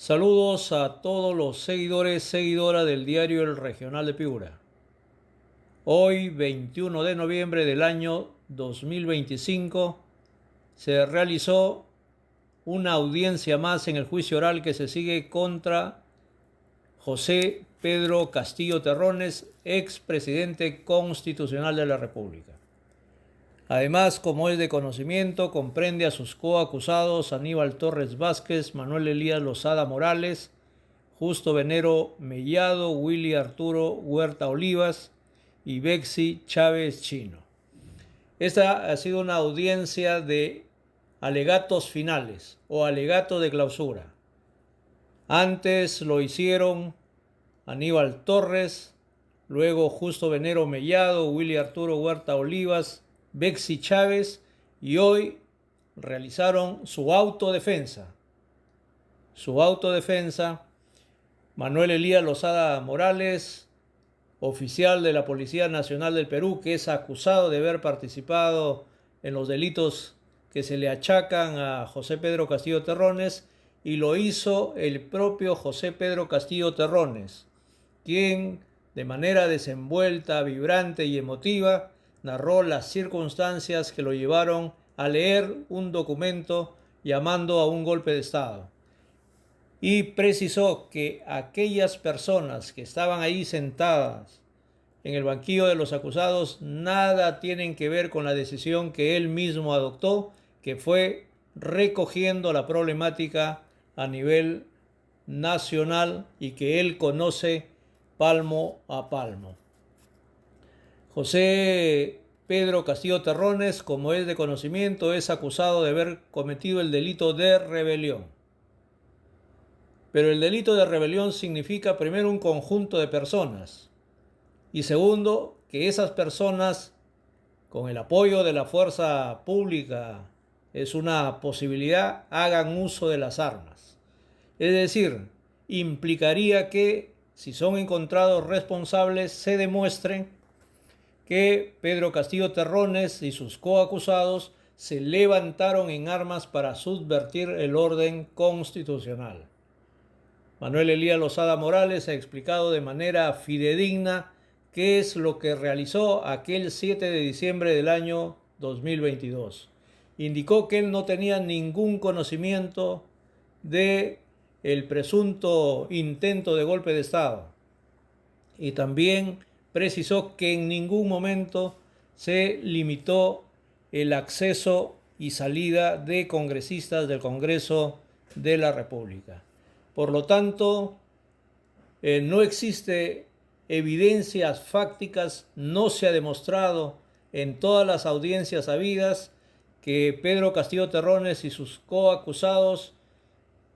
Saludos a todos los seguidoras del diario El Regional de Piura. Hoy, 21 de noviembre del año 2025, se realizó una audiencia más en el juicio oral que se sigue contra José Pedro Castillo Terrones, expresidente constitucional de la República. Además, como es de conocimiento, comprende a sus coacusados Aníbal Torres Vázquez, Manuel Elías Lozada Morales, Justo Venero Mellado, Willy Arturo Huerta Olivas y Bexy Chávez Chino. Esta ha sido una audiencia de alegatos finales o alegato de clausura. Antes lo hicieron Aníbal Torres, luego Justo Venero Mellado, Willy Arturo Huerta Olivas, Bexy Chávez, y hoy realizaron su autodefensa. Manuel Elías Lozada Morales, oficial de la Policía Nacional del Perú, que es acusado de haber participado en los delitos que se le achacan a José Pedro Castillo Terrones, y lo hizo el propio José Pedro Castillo Terrones, quien de manera desenvuelta, vibrante y emotiva narró las circunstancias que lo llevaron a leer un documento llamando a un golpe de Estado. Y precisó que aquellas personas que estaban ahí sentadas en el banquillo de los acusados nada tienen que ver con la decisión que él mismo adoptó, que fue recogiendo la problemática a nivel nacional y que él conoce palmo a palmo. José Pedro Castillo Terrones, como es de conocimiento, es acusado de haber cometido el delito de rebelión. Pero el delito de rebelión significa primero un conjunto de personas y segundo que esas personas, con el apoyo de la fuerza pública, es una posibilidad, hagan uso de las armas. Es decir, implicaría que si son encontrados responsables se demuestre que Pedro Castillo Terrones y sus coacusados se levantaron en armas para subvertir el orden constitucional. Manuel Elías Lozada Morales ha explicado de manera fidedigna qué es lo que realizó aquel 7 de diciembre del año 2022. Indicó que él no tenía ningún conocimiento de el presunto intento de golpe de Estado y también precisó que en ningún momento se limitó el acceso y salida de congresistas del Congreso de la República. Por lo tanto, no existe evidencias fácticas, no se ha demostrado en todas las audiencias habidas que Pedro Castillo Terrones y sus coacusados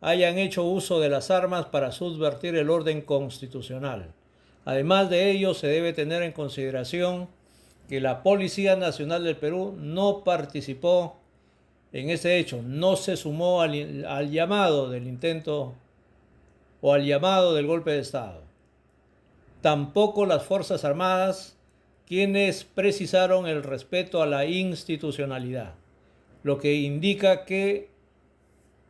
hayan hecho uso de las armas para subvertir el orden constitucional. Además de ello, se debe tener en consideración que la Policía Nacional del Perú no participó en ese hecho, no se sumó al llamado del intento o al llamado del golpe de Estado. Tampoco las Fuerzas Armadas, quienes precisaron el respeto a la institucionalidad, lo que indica que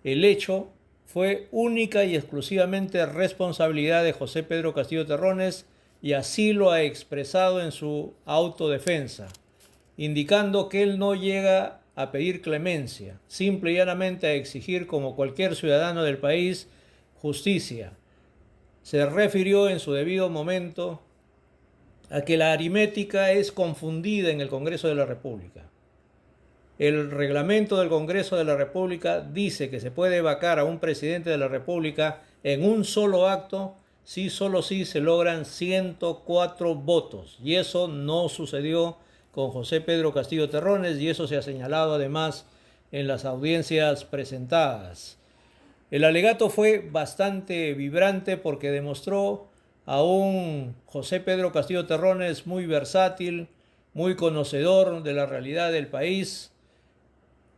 el hecho fue única y exclusivamente responsabilidad de José Pedro Castillo Terrones y así lo ha expresado en su autodefensa, indicando que él no llega a pedir clemencia, simple y llanamente a exigir, como cualquier ciudadano del país, justicia. Se refirió en su debido momento a que la aritmética es confundida en el Congreso de la República. El reglamento del Congreso de la República dice que se puede vacar a un presidente de la República en un solo acto si solo si se logran 104 votos. Y eso no sucedió con José Pedro Castillo Terrones y eso se ha señalado además en las audiencias presentadas. El alegato fue bastante vibrante porque demostró a un José Pedro Castillo Terrones muy versátil, muy conocedor de la realidad del país,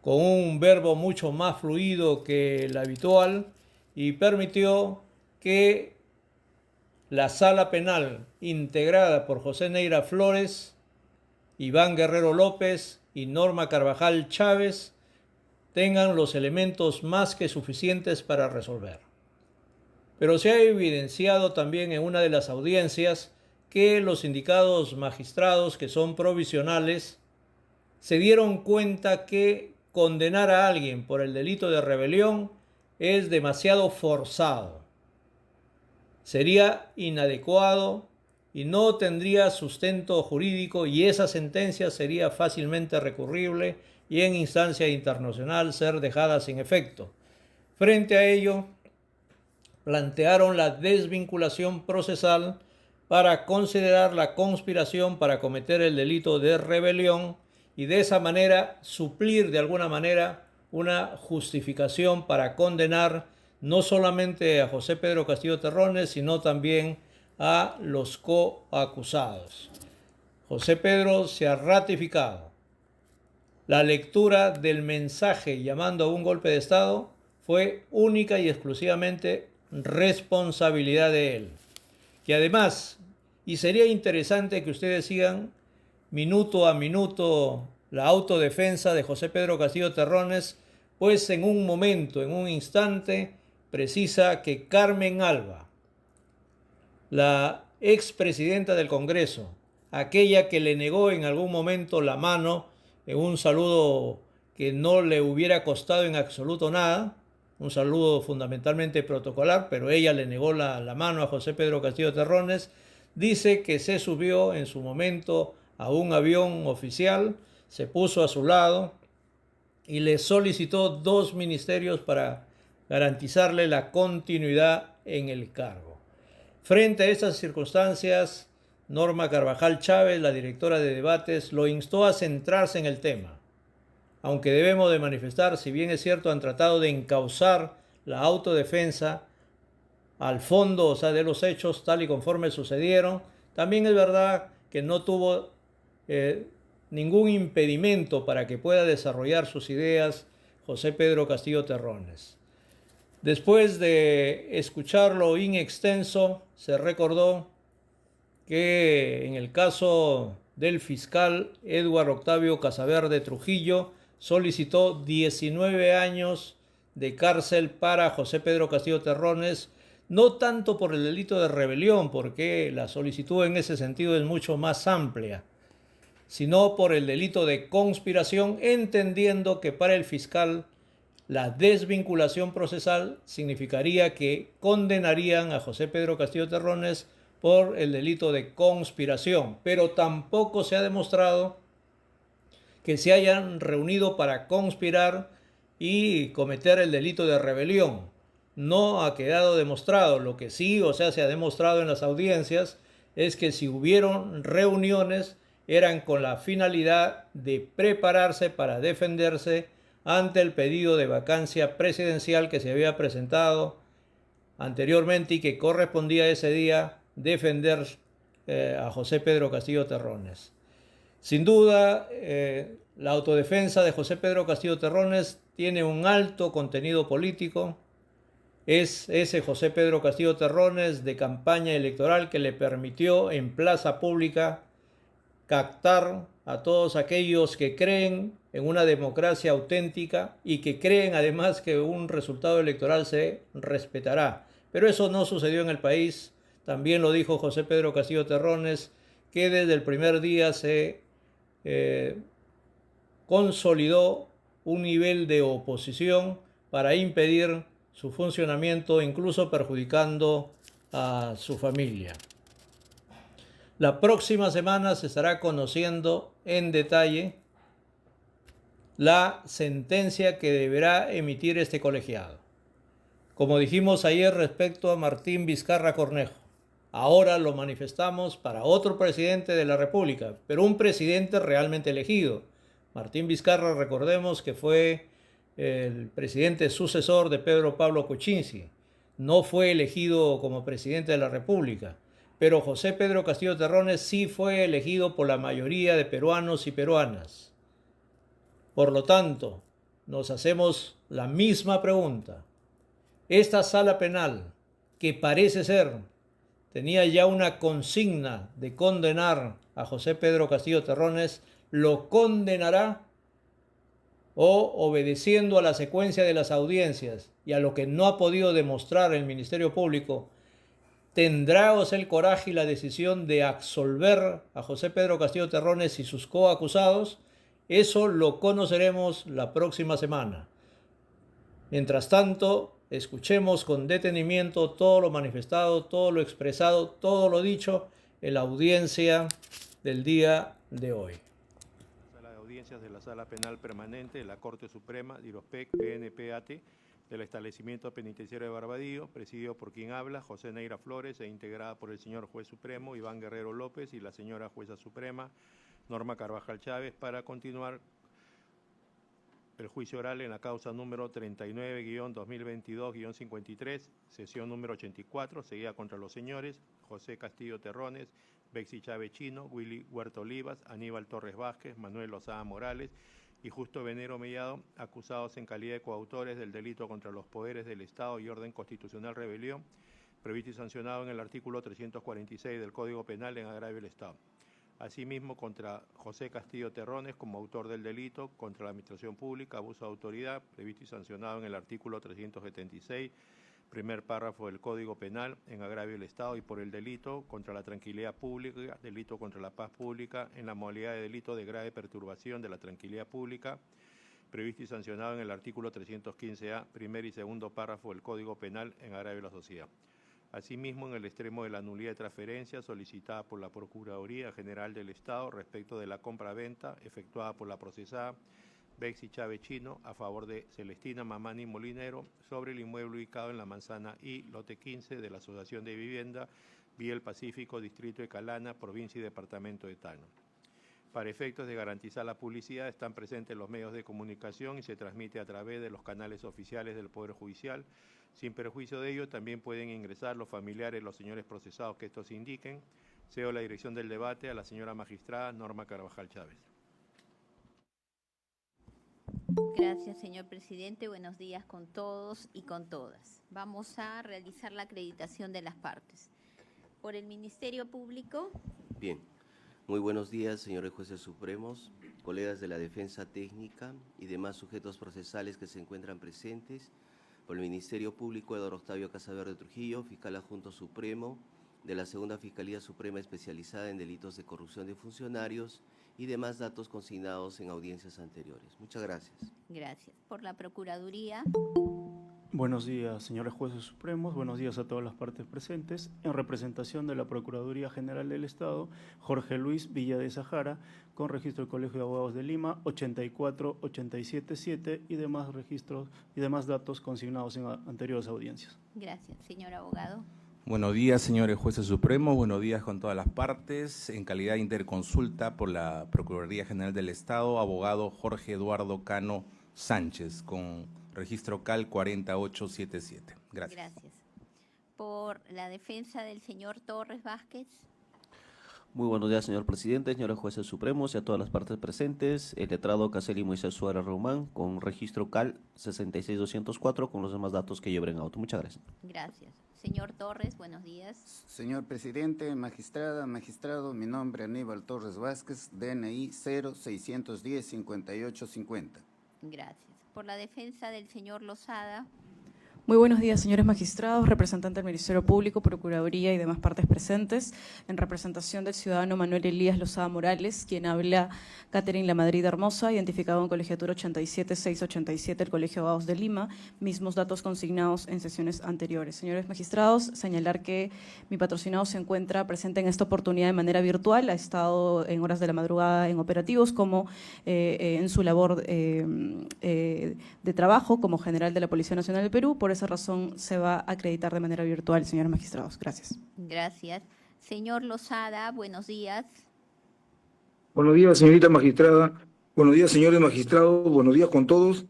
con un verbo mucho más fluido que el habitual, y permitió que la sala penal, integrada por José Neira Flores, Iván Guerrero López y Norma Carvajal Chávez, tengan los elementos más que suficientes para resolver. Pero se ha evidenciado también en una de las audiencias que los indicados magistrados, que son provisionales, se dieron cuenta que condenar a alguien por el delito de rebelión es demasiado forzado. Sería inadecuado y no tendría sustento jurídico, y esa sentencia sería fácilmente recurrible y en instancia internacional ser dejada sin efecto. Frente a ello, plantearon la desvinculación procesal para considerar la conspiración para cometer el delito de rebelión y de esa manera suplir de alguna manera una justificación para condenar no solamente a José Pedro Castillo Terrones, sino también a los coacusados. José Pedro se ha ratificado. La lectura del mensaje llamando a un golpe de Estado fue única y exclusivamente responsabilidad de él. Que además, y sería interesante que ustedes sigan minuto a minuto la autodefensa de José Pedro Castillo Terrones, pues en un momento, en un instante, precisa que Carmen Alba, la expresidenta del Congreso, aquella que le negó en algún momento la mano en un saludo que no le hubiera costado en absoluto nada, un saludo fundamentalmente protocolar, pero ella le negó la mano a José Pedro Castillo Terrones, dice que se subió en su momento a un avión oficial, se puso a su lado y le solicitó 2 ministerios para garantizarle la continuidad en el cargo. Frente a estas circunstancias, Norma Carvajal Chávez, la directora de debates, lo instó a centrarse en el tema. Aunque debemos de manifestar, si bien es cierto, han tratado de encauzar la autodefensa al fondo, o sea, de los hechos tal y conforme sucedieron, también es verdad que no tuvo ningún impedimento para que pueda desarrollar sus ideas José Pedro Castillo Terrones. Después de escucharlo in extenso, se recordó que en el caso del fiscal Edward Octavio Casaverde Trujillo solicitó 19 años de cárcel para José Pedro Castillo Terrones, no tanto por el delito de rebelión, porque la solicitud en ese sentido es mucho más amplia, sino por el delito de conspiración, entendiendo que para el fiscal la desvinculación procesal significaría que condenarían a José Pedro Castillo Terrones por el delito de conspiración, pero tampoco se ha demostrado que se hayan reunido para conspirar y cometer el delito de rebelión. No ha quedado demostrado. Lo que sí, o sea, se ha demostrado en las audiencias es que si hubieron reuniones eran con la finalidad de prepararse para defenderse ante el pedido de vacancia presidencial que se había presentado anteriormente y que correspondía ese día defender a José Pedro Castillo Terrones. Sin duda, la autodefensa de José Pedro Castillo Terrones tiene un alto contenido político. Es ese José Pedro Castillo Terrones de campaña electoral que le permitió en plaza pública captar a todos aquellos que creen en una democracia auténtica y que creen además que un resultado electoral se respetará. Pero eso no sucedió en el país. También lo dijo José Pedro Castillo Terrones, que desde el primer día se consolidó un nivel de oposición para impedir su funcionamiento, incluso perjudicando a su familia. La próxima semana se estará conociendo en detalle la sentencia que deberá emitir este colegiado. Como dijimos ayer respecto a Martín Vizcarra Cornejo, ahora lo manifestamos para otro presidente de la República, pero un presidente realmente elegido. Martín Vizcarra, recordemos que fue el presidente sucesor de Pedro Pablo Kuczynski. No fue elegido como presidente de la República, pero José Pedro Castillo Terrones sí fue elegido por la mayoría de peruanos y peruanas. Por lo tanto, nos hacemos la misma pregunta. Esta sala penal, que parece ser, tenía ya una consigna de condenar a José Pedro Castillo Terrones, ¿lo condenará? O obedeciendo a la secuencia de las audiencias y a lo que no ha podido demostrar el Ministerio Público, ¿tendrá el coraje y la decisión de absolver a José Pedro Castillo Terrones y sus coacusados? Eso lo conoceremos la próxima semana. Mientras tanto, escuchemos con detenimiento todo lo manifestado, todo lo expresado, todo lo dicho en la audiencia del día de hoy. Sala de audiencias de la Sala Penal Permanente de la Corte Suprema, DIROSPEC, PNPAT, del establecimiento penitenciario de Barbadillo, presidido por quien habla, José Neira Flores, e integrada por el señor Juez Supremo, Iván Guerrero López, y la señora Jueza Suprema, Norma Carvajal Chávez, para continuar el juicio oral en la causa número 39-2022-53, sesión número 84, seguida contra los señores José Castillo Terrones, Bexy Chávez Chino, Willy Huerta Olivas, Aníbal Torres Vázquez, Manuel Lozada Morales y Justo Venero Mellado, acusados en calidad de coautores del delito contra los poderes del Estado y orden constitucional rebelión, previsto y sancionado en el artículo 346 del Código Penal en agravio del Estado. Asimismo, contra José Castillo Terrones como autor del delito contra la administración pública, abuso de autoridad, previsto y sancionado en el artículo 376, primer párrafo del Código Penal en agravio del Estado, y por el delito contra la tranquilidad pública, delito contra la paz pública en la modalidad de delito de grave perturbación de la tranquilidad pública, previsto y sancionado en el artículo 315A, primer y segundo párrafo del Código Penal en agravio de la sociedad. Asimismo, en el extremo de la nulidad de transferencia solicitada por la Procuraduría General del Estado respecto de la compra-venta efectuada por la procesada Bexy Chávez Chino a favor de Celestina Mamani Molinero sobre el inmueble ubicado en la manzana I, lote 15 de la Asociación de Vivienda Vía el Pacífico, Distrito de Calana, Provincia y Departamento de Tacna. Para efectos de garantizar la publicidad, están presentes los medios de comunicación y se transmite a través de los canales oficiales del Poder Judicial. Sin perjuicio de ello, también pueden ingresar los familiares de los señores procesados que estos indiquen. Cedo la dirección del debate a la señora magistrada Norma Carvajal Chávez. Gracias, señor presidente. Buenos días con todos y con todas. Vamos a realizar la acreditación de las partes. Por el Ministerio Público. Bien. Muy buenos días, señores jueces supremos, colegas de la defensa técnica y demás sujetos procesales que se encuentran presentes. Por el Ministerio Público, Eduardo Octavio Casaverde Trujillo, fiscal adjunto supremo de la Segunda Fiscalía Suprema especializada en delitos de corrupción de funcionarios y demás datos consignados en audiencias anteriores. Muchas gracias. Gracias. Por la Procuraduría. Buenos días, señores jueces supremos, buenos días a todas las partes presentes. En representación de la Procuraduría General del Estado, Jorge Luis Villa de Sahara, con registro del Colegio de Abogados de Lima, 84877 y demás registros y demás datos consignados en anteriores audiencias. Gracias, señor abogado. Buenos días, señores jueces supremos, buenos días con todas las partes. En calidad de interconsulta por la Procuraduría General del Estado, abogado Jorge Eduardo Cano Sánchez, con registro CAL 4877. Gracias. Gracias. Por la defensa del señor Torres Vázquez. Muy buenos días, señor presidente, señores jueces supremos y a todas las partes presentes. El letrado Caseli Moisés Suárez Román, con registro CAL 66204, con los demás datos que lleven en auto. Muchas gracias. Gracias. Señor Torres, buenos días. Señor presidente, magistrada, magistrado, mi nombre Aníbal Torres Vázquez, DNI 0610-5850. Gracias. Por la defensa del señor Lozada. Muy buenos días, señores magistrados, representante del Ministerio Público, Procuraduría y demás partes presentes. En representación del ciudadano Manuel Elías Lozada Morales, quien habla Catherine La Madrid Hermosa, identificado en colegiatura 87687 del Colegio de Abogados de Lima, mismos datos consignados en sesiones anteriores. Señores magistrados, señalar que mi patrocinado se encuentra presente en esta oportunidad de manera virtual, ha estado en horas de la madrugada en operativos como en su labor de trabajo como general de la Policía Nacional del Perú. Por esa razón se va a acreditar de manera virtual, señores magistrados. Gracias. Gracias. Señor Lozada, buenos días. Buenos días, señorita magistrada. Buenos días, señores magistrados. Buenos días con todos.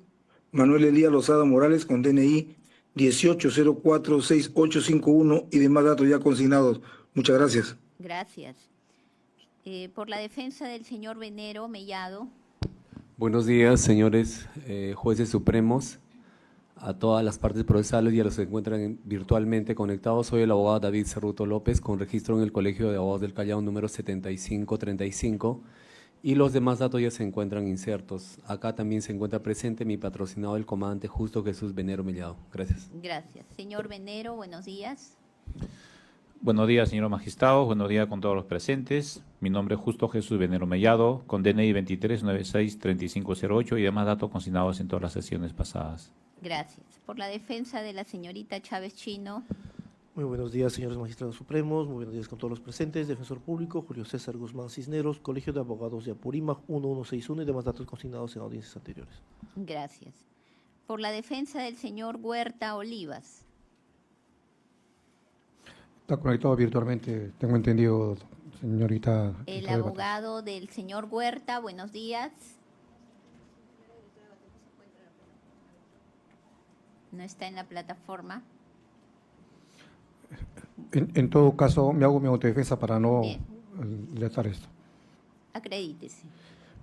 Manuel Elías Lozada Morales, con DNI 18046851 y demás datos ya consignados. Muchas gracias. Gracias. Por la defensa del señor Venero Mellado. Buenos días, señores jueces supremos, a todas las partes procesales y a los que se encuentran virtualmente conectados. Soy el abogado David Cerruto López, con registro en el Colegio de Abogados del Callao número 7535, y los demás datos ya se encuentran insertos. Acá también se encuentra presente mi patrocinado, el comandante Justo Jesús Venero Mellado. Gracias. Gracias. Señor Venero, buenos días. Buenos días, señor magistrado. Buenos días con todos los presentes. Mi nombre es Justo Jesús Venero Mellado, con DNI 2396-3508 y demás datos consignados en todas las sesiones pasadas. Gracias. Por la defensa de la señorita Chávez Chino. Muy buenos días, señores magistrados supremos. Muy buenos días con todos los presentes. Defensor público, Julio César Guzmán Cisneros, Colegio de Abogados de Apurímac, 1161 y demás datos consignados en audiencias anteriores. Gracias. Por la defensa del señor Huerta Olivas. Está conectado virtualmente, tengo entendido, señorita. El abogado del señor Huerta, buenos días. No está en la plataforma. En todo caso, me hago mi autodefensa para no dilatar esto. Acredítese.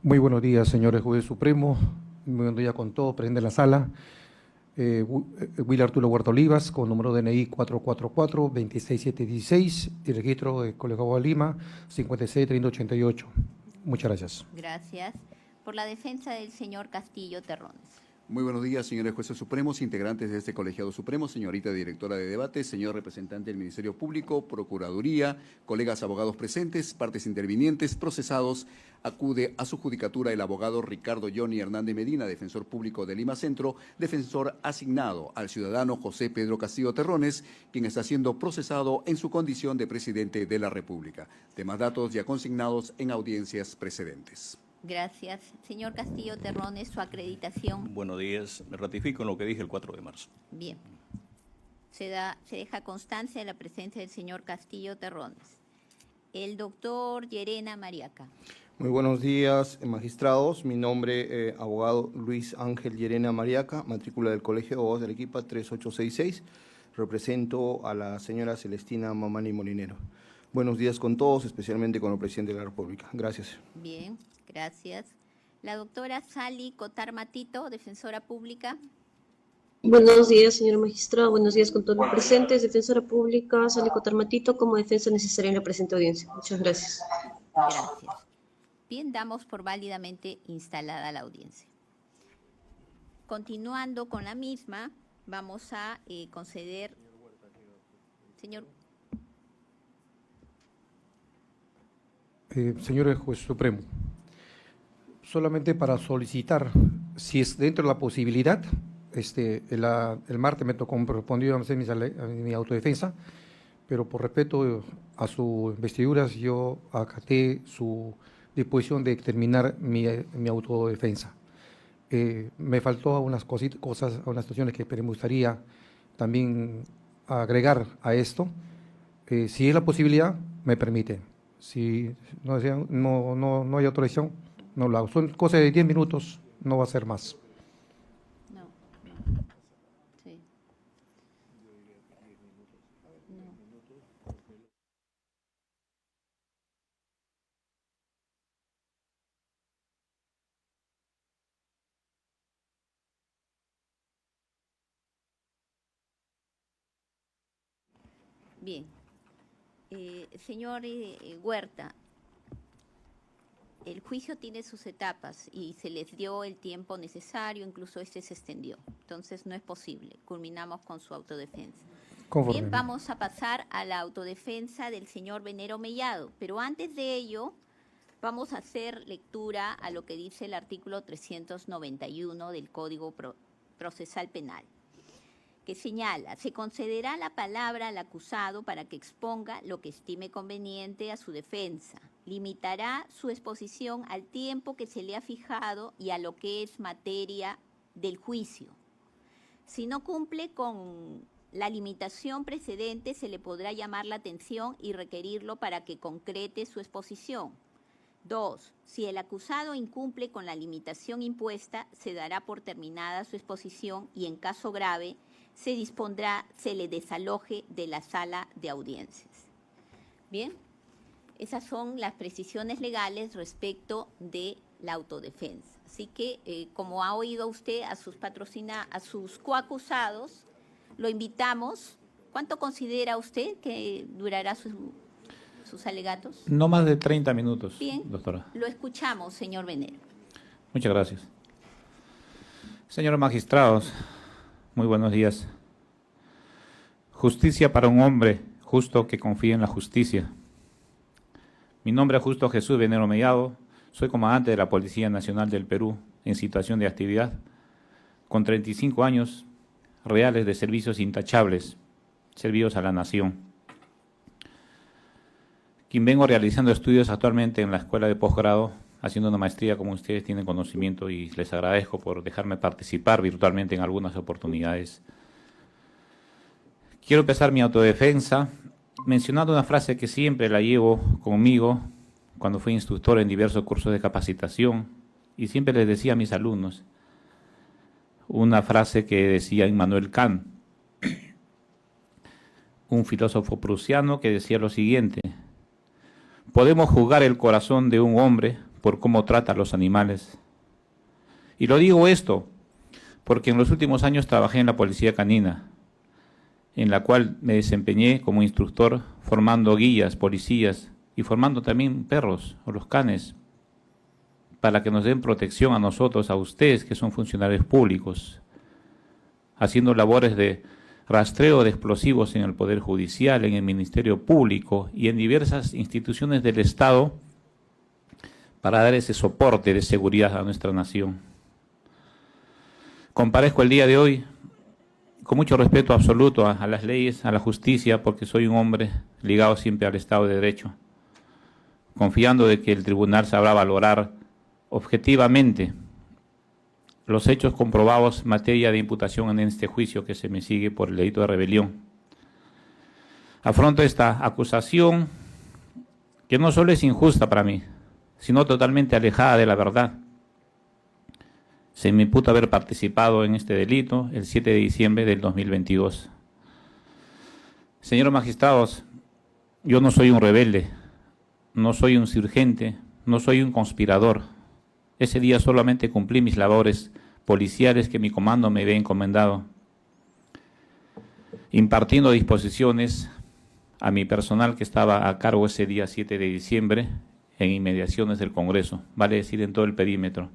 Muy buenos días, señores jueces supremos. Muy buenos días con todos, presente en la sala. Will Arturo Huerta Olivas, con número DNI 444-26716 y registro de Colegio de Lima 563088. Muchas gracias. Gracias. Por la defensa del señor Castillo Terrones. Muy buenos días, señores jueces supremos, integrantes de este colegiado supremo, señorita directora de debate, señor representante del Ministerio Público, Procuraduría, colegas abogados presentes, partes intervinientes, procesados. Acude a su judicatura el abogado Ricardo Johnny Hernández Medina, defensor público de Lima Centro, defensor asignado al ciudadano José Pedro Castillo Terrones, quien está siendo procesado en su condición de presidente de la República. Demás datos ya consignados en audiencias precedentes. Gracias. Señor Castillo Terrones, su acreditación. Buenos días. Me ratifico en lo que dije el 4 de marzo. Bien. Se deja constancia de la presencia del señor Castillo Terrones. El doctor Llerena Mariaca. Muy buenos días, magistrados. Mi nombre, abogado Luis Ángel Llerena Mariaca, matrícula del Colegio de Abogados de Arequipa 3866. Represento a la señora Celestina Mamani Molinero. Buenos días con todos, especialmente con el presidente de la República. Gracias. Bien, gracias. La doctora Sally Cotar Matito, defensora pública. Buenos días, señor magistrado. Buenos días con todos los presentes. Defensora pública, Sally Cotar Matito, como defensa necesaria en la presente audiencia. Muchas gracias. Gracias. Bien, damos por válidamente instalada la audiencia. Continuando con la misma, vamos a conceder... Señor... Señor juez supremo, solamente para solicitar, si es dentro de la posibilidad, el martes me tocó correspondido a hacer mi autodefensa, pero por respeto a sus investiduras yo acaté su disposición de terminar mi autodefensa. Me faltó unas cosas, unas situaciones que me gustaría también agregar a esto. Si es la posibilidad, me permite. Si no hay autorización, no lo hago. Son cosas de 10 minutos, no va a ser más. No. Sí. No. Bien. Señor Huerta, el juicio tiene sus etapas y se les dio el tiempo necesario, incluso se extendió. Entonces no es posible. Culminamos con su autodefensa. Conforme. Bien, vamos a pasar a la autodefensa del señor Venero Mellado, pero antes de ello vamos a hacer lectura a lo que dice el artículo 391 del Código Procesal Penal, que señala: se concederá la palabra al acusado para que exponga lo que estime conveniente a su defensa. Limitará su exposición al tiempo que se le ha fijado y a lo que es materia del juicio. Si no cumple con la limitación precedente, se le podrá llamar la atención y requerirlo para que concrete su exposición. 2. Si el acusado incumple con la limitación impuesta, se dará por terminada su exposición y, en caso grave, se dispondrá se le desaloje de la sala de audiencias. Bien, esas son las precisiones legales respecto de la autodefensa. Así que, como ha oído usted a sus coacusados, lo invitamos. ¿Cuánto considera usted que durará sus alegatos? No más de 30 minutos, Bien, doctora. lo escuchamos, señor Venero. Muchas gracias. Señores magistrados, muy buenos días. Justicia para un hombre justo que confía en la justicia. Mi nombre es Justo Jesús Venero Mellado, soy comandante de la Policía Nacional del Perú en situación de actividad, con 35 años reales de servicios intachables, servidos a la nación. Quien vengo realizando estudios actualmente en la Escuela de Posgrado, haciendo una maestría como ustedes tienen conocimiento, y les agradezco por dejarme participar virtualmente en algunas oportunidades. Quiero empezar mi autodefensa mencionando una frase que siempre la llevo conmigo cuando fui instructor en diversos cursos de capacitación y siempre les decía a mis alumnos, una frase que decía Immanuel Kant, un filósofo prusiano, que decía lo siguiente: podemos juzgar el corazón de un hombre por cómo trata a los animales. Y lo digo esto porque en los últimos años trabajé en la Policía Canina, en la cual me desempeñé como instructor formando guías, policías y formando también perros o los canes para que nos den protección a nosotros, a ustedes que son funcionarios públicos, haciendo labores de rastreo de explosivos en el Poder Judicial, en el Ministerio Público y en diversas instituciones del Estado para dar ese soporte de seguridad a nuestra nación. Comparezco el día de hoy con mucho respeto absoluto a las leyes, a la justicia, porque soy un hombre ligado siempre al Estado de Derecho, confiando de que el tribunal sabrá valorar objetivamente los hechos comprobados en materia de imputación en este juicio que se me sigue por el delito de rebelión. Afronto esta acusación que no solo es injusta para mí, sino totalmente alejada de la verdad. Se me imputa haber participado en este delito el 7 de diciembre del 2022. Señores magistrados, yo no soy un rebelde, no soy un insurgente, no soy un conspirador. Ese día solamente cumplí mis labores policiales que mi comando me había encomendado, impartiendo disposiciones a mi personal que estaba a cargo ese día 7 de diciembre en inmediaciones del Congreso, vale decir en todo el perímetro.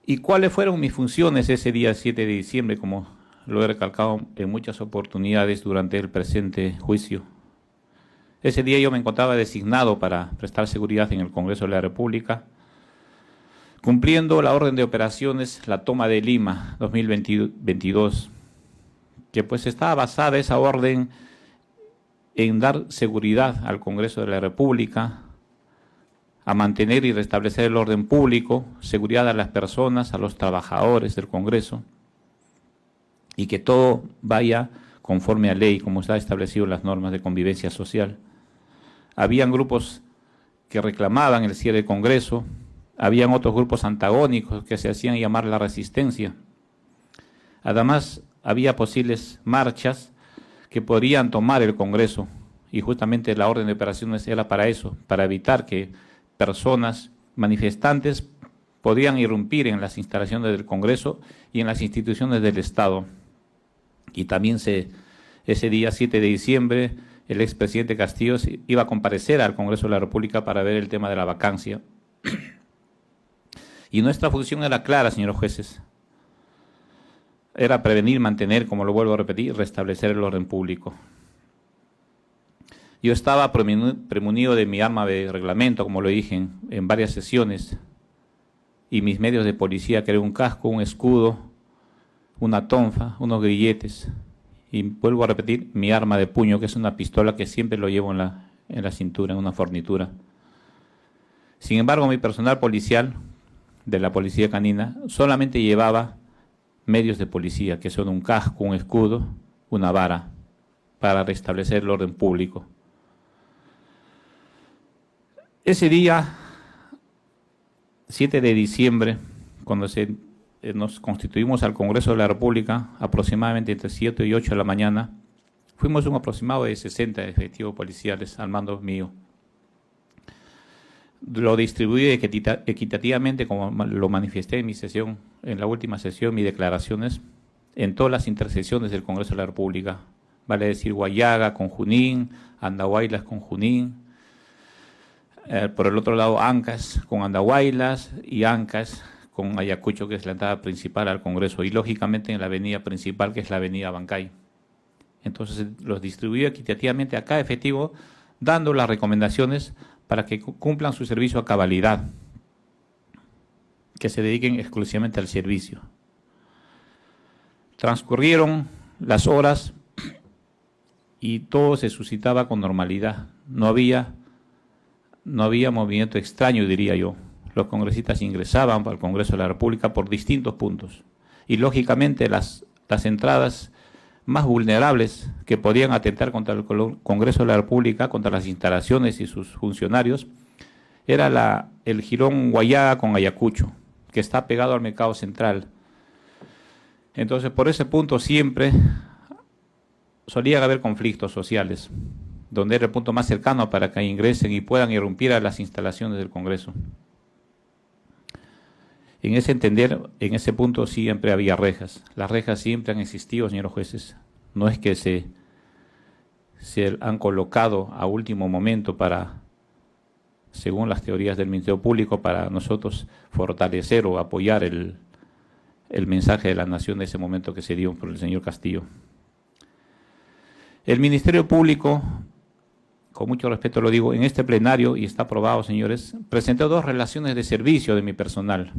¿Y cuáles fueron mis funciones ese día 7 de diciembre, como lo he recalcado en muchas oportunidades durante el presente juicio? Ese día yo me encontraba designado para prestar seguridad en el Congreso de la República, cumpliendo la orden de operaciones La Toma de Lima 2022, que pues estaba basada esa orden en dar seguridad al Congreso de la República, a mantener y restablecer el orden público, seguridad a las personas, a los trabajadores del Congreso, y que todo vaya conforme a ley, como está establecido en las normas de convivencia social. Habían grupos que reclamaban el cierre del Congreso, habían otros grupos antagónicos que se hacían llamar la resistencia. Además, había posibles marchas que podrían tomar el Congreso, y justamente la orden de operaciones era para eso, para evitar que personas manifestantes podían irrumpir en las instalaciones del Congreso y en las instituciones del Estado. Y también ese día 7 de diciembre, el expresidente Castillo iba a comparecer al Congreso de la República para ver el tema de la vacancia. Y nuestra función era clara, señores jueces. Era prevenir, mantener, como lo vuelvo a repetir, restablecer el orden público. Yo estaba premunido de mi arma de reglamento, como lo dije en varias sesiones, y mis medios de policía, que era un casco, un escudo, una tonfa, unos grilletes, y vuelvo a repetir, mi arma de puño, que es una pistola que siempre lo llevo en la cintura, en una fornitura. Sin embargo, mi personal policial de la Policía Canina solamente llevaba medios de policía, que son un casco, un escudo, una vara, para restablecer el orden público. Ese día, 7 de diciembre, cuando nos constituimos al Congreso de la República, aproximadamente entre 7 y 8 de la mañana, fuimos un aproximado de 60 efectivos policiales al mando mío. Lo distribuí equitativamente, como lo manifesté en mi sesión, en la última sesión, mis declaraciones, en todas las intersecciones del Congreso de la República. vale decir Guayaga con Junín, Andahuaylas con Junín, por el otro lado Ancash con Andahuaylas y Ancash con Ayacucho, que es la entrada principal al Congreso, y lógicamente en la avenida principal, que es la avenida Bancay. Entonces los distribuyó equitativamente a cada efectivo, dando las recomendaciones para que cumplan su servicio a cabalidad, que se dediquen exclusivamente al servicio. Transcurrieron las horas y todo se suscitaba con normalidad. No había movimiento extraño, diría yo. Los congresistas ingresaban al Congreso de la República por distintos puntos. Y lógicamente las entradas más vulnerables que podían atentar contra el Congreso de la República, contra las instalaciones y sus funcionarios, era el jirón Guayaga con Ayacucho, que está pegado al mercado central. Entonces, por ese punto siempre solían haber conflictos sociales, donde era el punto más cercano para que ingresen y puedan irrumpir a las instalaciones del Congreso. En ese entender, en ese punto siempre había rejas. Las rejas siempre han existido, señores jueces. No es que se han colocado a último momento para, según las teorías del Ministerio Público, para nosotros fortalecer o apoyar el mensaje de la nación de ese momento que se dio por el señor Castillo. El Ministerio Público, con mucho respeto lo digo, en este plenario, y está aprobado, señores, presentó 2 relaciones de servicio de mi personal.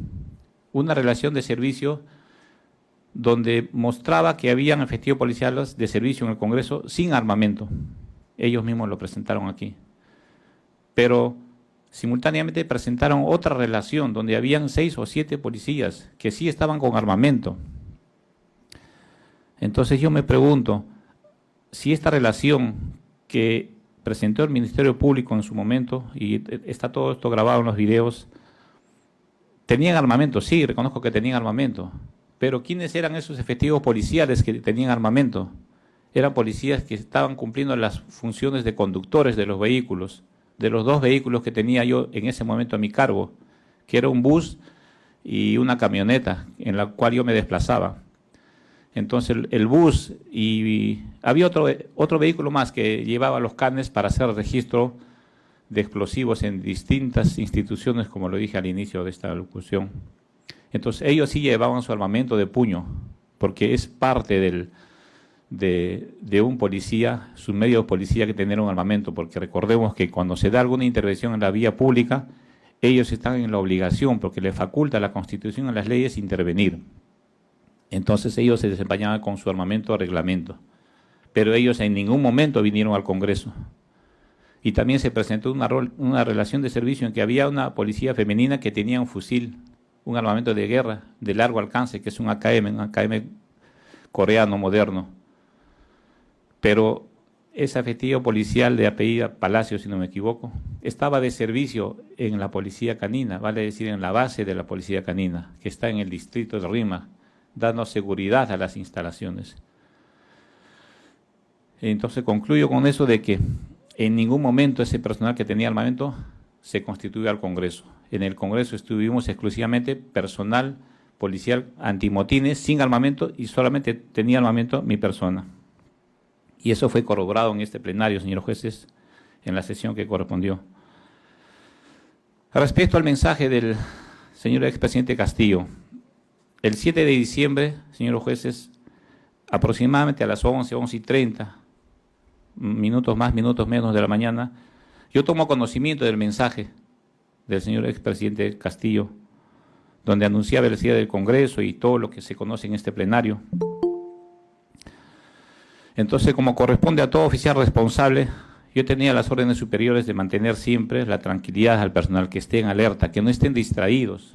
Una relación de servicio donde mostraba que habían efectivos policiales de servicio en el Congreso sin armamento. Ellos mismos lo presentaron aquí. Pero simultáneamente presentaron otra relación donde habían 6 o 7 policías que sí estaban con armamento. Entonces yo me pregunto, si esta relación que presentó el Ministerio Público en su momento, y está todo esto grabado en los videos, tenían armamento, sí, reconozco que tenían armamento, pero ¿quiénes eran esos efectivos policiales que tenían armamento? Eran policías que estaban cumpliendo las funciones de conductores de los vehículos, de los 2 vehículos que tenía yo en ese momento a mi cargo, que era un bus y una camioneta en la cual yo me desplazaba. Entonces el bus y había otro vehículo más que llevaba los canes para hacer registro de explosivos en distintas instituciones, como lo dije al inicio de esta locución. Entonces ellos sí llevaban su armamento de puño, porque es parte de un policía, su medio de policía, que tener un armamento, porque recordemos que cuando se da alguna intervención en la vía pública, ellos están en la obligación, porque les faculta la Constitución y las leyes intervenir. Entonces ellos se desempeñaban con su armamento a reglamento, pero ellos en ningún momento vinieron al Congreso. Y también se presentó una relación de servicio en que había una policía femenina que tenía un fusil, un armamento de guerra de largo alcance, que es un AKM coreano moderno. Pero ese efectivo policial de apellido Palacio, si no me equivoco, estaba de servicio en la policía canina, vale decir en la base de la policía canina, que está en el distrito de Rima, dando seguridad a las instalaciones. Entonces concluyo con eso de que en ningún momento ese personal que tenía armamento se constituyó al Congreso. En el Congreso estuvimos exclusivamente personal policial antimotines sin armamento, y solamente tenía armamento mi persona. Y eso fue corroborado en este plenario, señores jueces, en la sesión que correspondió. Respecto al mensaje del señor expresidente Castillo, el 7 de diciembre, señores jueces, aproximadamente a las 11:30, minutos más, minutos menos de la mañana, yo tomo conocimiento del mensaje del señor expresidente Castillo, donde anunciaba el cierre del Congreso y todo lo que se conoce en este plenario. Entonces, como corresponde a todo oficial responsable, yo tenía las órdenes superiores de mantener siempre la tranquilidad al personal, que estén alerta, que no estén distraídos.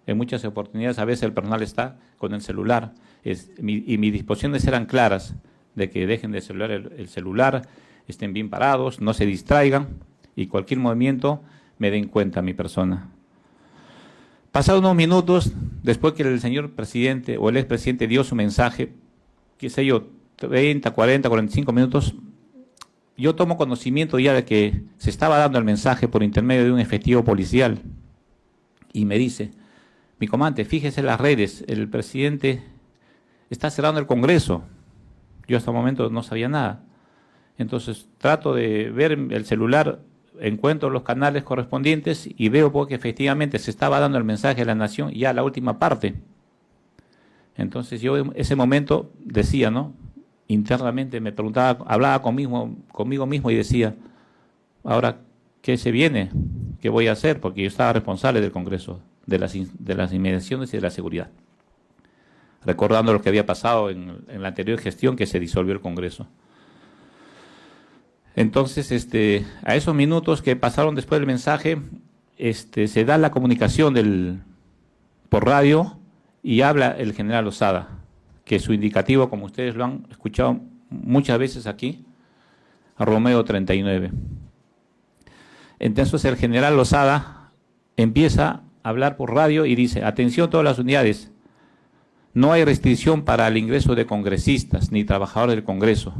En muchas oportunidades a veces el personal está con el celular, y mis disposiciones eran claras, de que dejen de celular el celular, estén bien parados, no se distraigan, y cualquier movimiento me den cuenta a mi persona. Pasados unos minutos, después que el señor presidente o el expresidente dio su mensaje, qué sé yo, 30, 40, 45 minutos, yo tomo conocimiento ya de que se estaba dando el mensaje por intermedio de un efectivo policial, y me dice: mi comandante, fíjese en las redes, el presidente está cerrando el Congreso. Yo hasta el momento no sabía nada. Entonces trato de ver el celular, encuentro los canales correspondientes y veo porque efectivamente se estaba dando el mensaje de la nación ya la última parte. Entonces yo en ese momento decía, ¿no? Internamente me preguntaba, hablaba conmigo mismo y decía, ahora, ¿qué se viene? ¿Qué voy a hacer? Porque yo estaba responsable del Congreso, de las inmediaciones y de la seguridad. Recordando lo que había pasado en la anterior gestión que se disolvió el Congreso. Entonces, a esos minutos que pasaron después del mensaje, se da la comunicación por radio y habla el general Lozada, que su indicativo, como ustedes lo han escuchado muchas veces aquí, a Romeo 39. Entonces el general Lozada empieza a hablar por radio y dice, atención todas las unidades, no hay restricción para el ingreso de congresistas ni trabajadores del Congreso,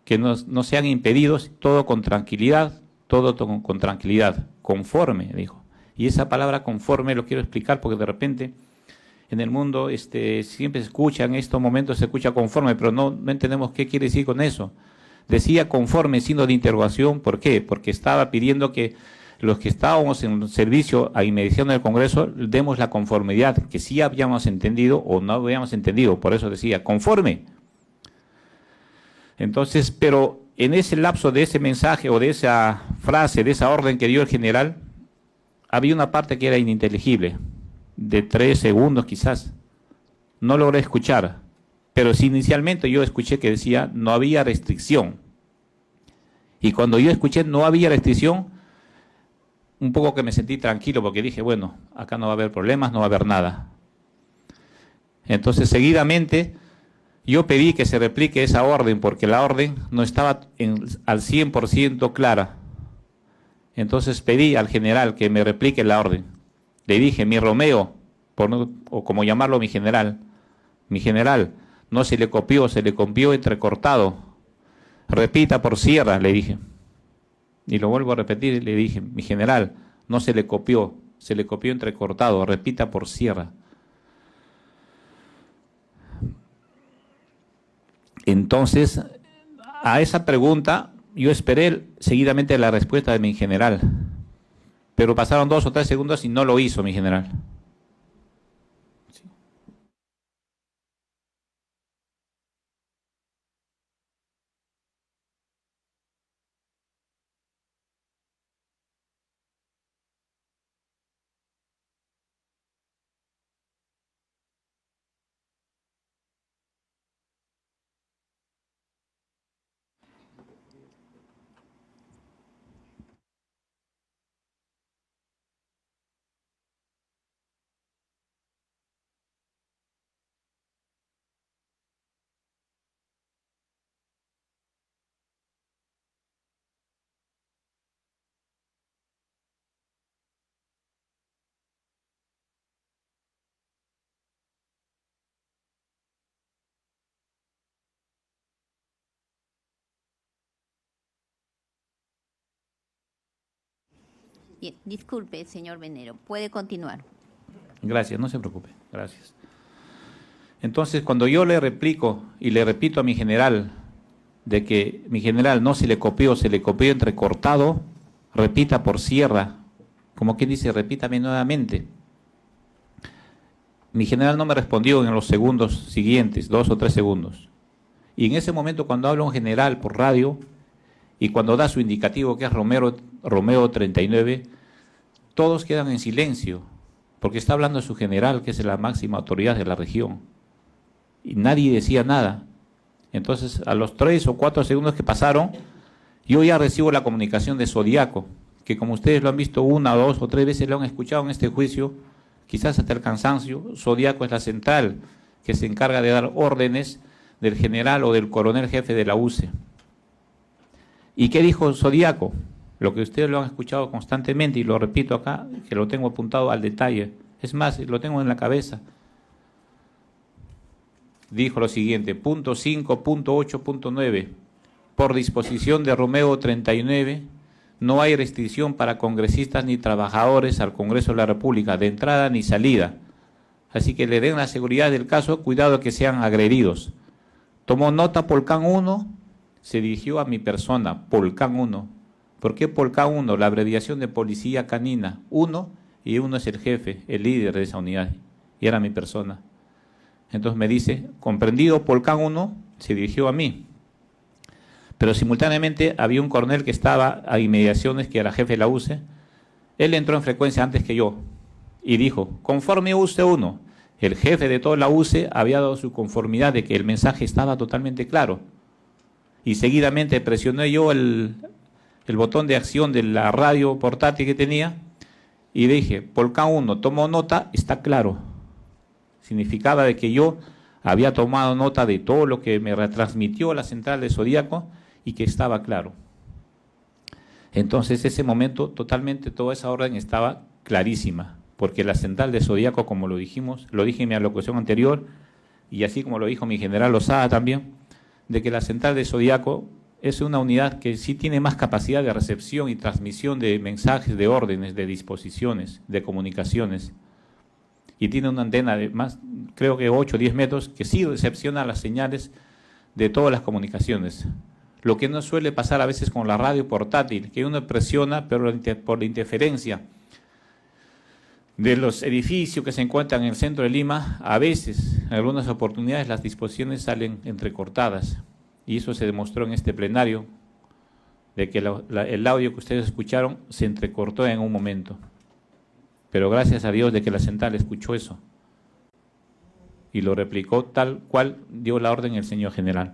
que no sean impedidos, todo con tranquilidad, conforme, dijo. Y esa palabra conforme lo quiero explicar porque de repente en el mundo siempre se escucha, en estos momentos se escucha conforme, pero no entendemos qué quiere decir con eso. Decía conforme, signo de interrogación, ¿por qué? Porque estaba pidiendo que los que estábamos en servicio a inmediación del Congreso demos la conformidad, que sí habíamos entendido o no habíamos entendido, por eso decía conforme. Entonces, pero en ese lapso de ese mensaje o de esa frase, de esa orden que dio el general, había una parte que era ininteligible, de 3 segundos quizás. No logré escuchar, pero si inicialmente yo escuché que decía no había restricción. Y cuando yo escuché no había restricción, un poco que me sentí tranquilo porque dije, bueno, acá no va a haber problemas, no va a haber nada. Entonces, seguidamente, yo pedí que se replique esa orden porque la orden no estaba al 100% clara. Entonces pedí al general que me replique la orden. Le dije, mi Romeo, o como llamarlo mi general, no se le copió, se le copió entrecortado. Repita por sierra, le dije. Y lo vuelvo a repetir, le dije, mi general, no se le copió, se le copió entrecortado, repita por sierra. Entonces, a esa pregunta, yo esperé seguidamente la respuesta de mi general, pero pasaron 2 o 3 segundos y no lo hizo mi general. Bien, disculpe, señor Venero, puede continuar. Gracias, no se preocupe, gracias. Entonces, cuando yo le replico y le repito a mi general de que mi general no se le copió entrecortado, repita por sierra, como quien dice, repítame nuevamente. Mi general no me respondió en los segundos siguientes, 2 o 3 segundos. Y en ese momento, cuando habla un general por radio y cuando da su indicativo que es Romeo 39, todos quedan en silencio, porque está hablando su general, que es la máxima autoridad de la región. Y nadie decía nada. Entonces, a los 3 o 4 segundos que pasaron, yo ya recibo la comunicación de Zodíaco, que como ustedes lo han visto 1, 2 o 3 veces, lo han escuchado en este juicio, quizás hasta el cansancio. Zodíaco es la central que se encarga de dar órdenes del general o del coronel jefe de la UCE. ¿Y qué dijo Zodíaco? Lo que ustedes lo han escuchado constantemente, y lo repito acá, que lo tengo apuntado al detalle. Es más, lo tengo en la cabeza. Dijo lo siguiente, punto 5.8.9. Por disposición de Romeo 39, no hay restricción para congresistas ni trabajadores al Congreso de la República, de entrada ni salida. Así que le den la seguridad del caso, cuidado que sean agredidos. Tomó nota Polcán 1, se dirigió a mi persona, Polcán 1. ¿Por qué Polcán 1? La abreviación de Policía Canina 1, y 1 es el jefe, el líder de esa unidad, y era mi persona. Entonces me dice, comprendido Polcán 1, se dirigió a mí. Pero simultáneamente había un coronel que estaba a inmediaciones, que era jefe de la UCE. Él entró en frecuencia antes que yo y dijo, conforme UCE 1, el jefe de toda la UCE había dado su conformidad de que el mensaje estaba totalmente claro. Y seguidamente presioné yo el botón de acción de la radio portátil que tenía y dije, Polcán 1, tomó nota, está claro. Significaba de que yo había tomado nota de todo lo que me retransmitió la central de Zodíaco y que estaba claro. Entonces, ese momento, totalmente toda esa orden estaba clarísima, porque la central de Zodíaco, como lo dijimos, lo dije en mi alocución anterior, y así como lo dijo mi general Lozada también, de que la central de Zodíaco es una unidad que sí tiene más capacidad de recepción y transmisión de mensajes, de órdenes, de disposiciones, de comunicaciones, y tiene una antena de más, creo que 8 o 10 metros, que sí recepciona las señales de todas las comunicaciones. Lo que no suele pasar a veces con la radio portátil, que uno presiona, pero por la interferencia de los edificios que se encuentran en el centro de Lima, a veces, en algunas oportunidades, las disposiciones salen entrecortadas. Y eso se demostró en este plenario, de que el audio que ustedes escucharon se entrecortó en un momento. Pero gracias a Dios de que la central escuchó eso y lo replicó tal cual dio la orden el señor general.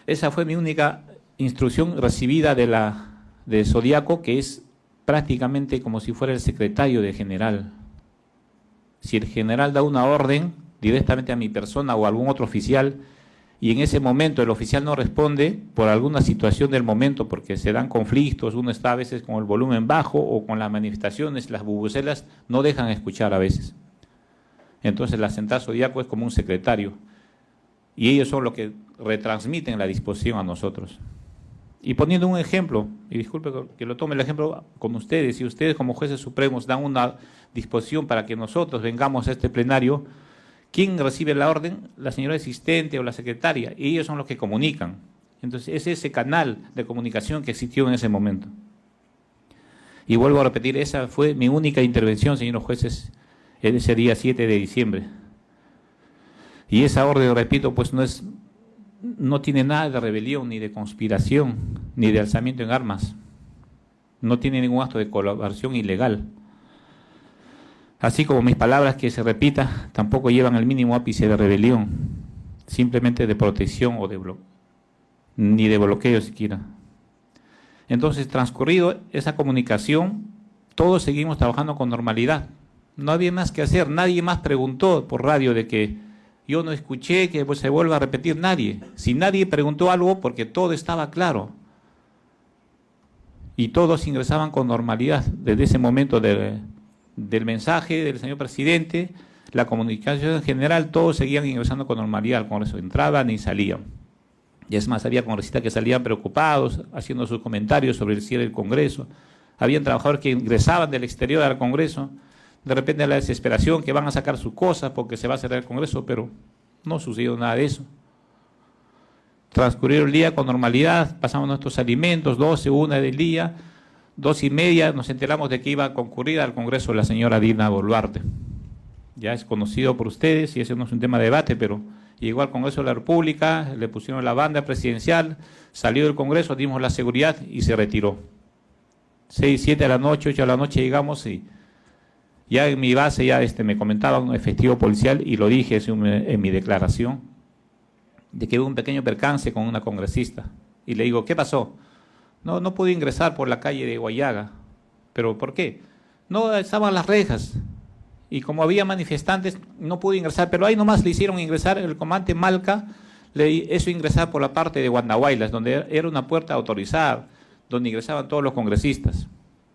Esa fue mi única instrucción recibida de Zodíaco, que es prácticamente como si fuera el secretario de general. Si el general da una orden directamente a mi persona o a algún otro oficial, y en ese momento el oficial no responde por alguna situación del momento, porque se dan conflictos, uno está a veces con el volumen bajo o con las manifestaciones, las bubucelas no dejan escuchar a veces. Entonces la central Zodíaco es como un secretario, y ellos son los que retransmiten la disposición a nosotros. Y poniendo un ejemplo, y disculpe que lo tome el ejemplo con ustedes, si ustedes como jueces supremos dan una disposición para que nosotros vengamos a este plenario, ¿quién recibe la orden? La señora asistente o la secretaria, y ellos son los que comunican. Entonces es ese canal de comunicación que existió en ese momento. Y vuelvo a repetir, esa fue mi única intervención, señores jueces, en ese día 7 de diciembre. Y esa orden, repito, pues no tiene nada de rebelión, ni de conspiración, ni de alzamiento en armas. No tiene ningún acto de colaboración ilegal. Así como mis palabras, que se repita, tampoco llevan el mínimo ápice de rebelión, simplemente de protección o ni de bloqueo siquiera. Entonces, transcurrido esa comunicación, todos seguimos trabajando con normalidad. No había más que hacer, nadie más preguntó por radio de que yo no escuché que se vuelva a repetir, nadie. Si nadie preguntó algo, porque todo estaba claro. Y todos ingresaban con normalidad desde ese momento del mensaje del señor presidente, la comunicación en general, todos seguían ingresando con normalidad al Congreso, entraban y salían. Y es más, había congresistas que salían preocupados, haciendo sus comentarios sobre el cierre del Congreso. Habían trabajadores que ingresaban del exterior al Congreso, de repente la desesperación que van a sacar sus cosas porque se va a cerrar el Congreso, pero no sucedió nada de eso. Transcurrió el día con normalidad, pasamos nuestros alimentos, 12, 1 del día, 2:30 nos enteramos de que iba a concurrir al Congreso la señora Dina Boluarte. Ya es conocido por ustedes y ese no es un tema de debate, pero llegó al Congreso de la República, le pusieron la banda presidencial, salió del Congreso, dimos la seguridad y se retiró. 6, 7 de la noche, 8 de la noche llegamos y ya en mi base ya me comentaban un efectivo policial, y lo dije en mi declaración, de que hubo un pequeño percance con una congresista. Y le digo, ¿qué pasó? No pude ingresar por la calle de Guayaga. ¿Pero por qué? No, estaban las rejas. Y como había manifestantes, no pude ingresar. Pero ahí nomás le hicieron ingresar, el comandante Malca le hizo ingresar por la parte de Guandahuaylas, donde era una puerta autorizada, donde ingresaban todos los congresistas.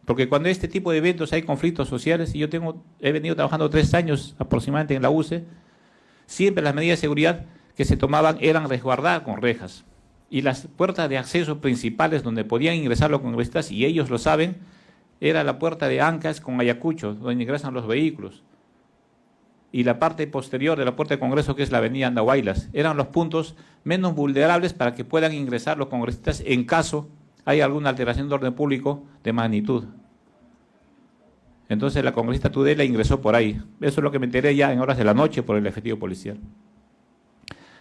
Porque cuando este tipo de eventos hay conflictos sociales, y yo he venido trabajando 3 años aproximadamente en la UCE, siempre las medidas de seguridad que se tomaban eran resguardar con rejas. Y las puertas de acceso principales donde podían ingresar los congresistas, y ellos lo saben, era la puerta de Ancas con Ayacucho, donde ingresan los vehículos. y la parte posterior de la puerta del Congreso, que es la avenida Andahuaylas. Eran los puntos menos vulnerables para que puedan ingresar los congresistas en caso haya alguna alteración de orden público de magnitud. Entonces la congresista Tudela ingresó por ahí. Eso es lo que me enteré ya en horas de la noche por el efectivo policial.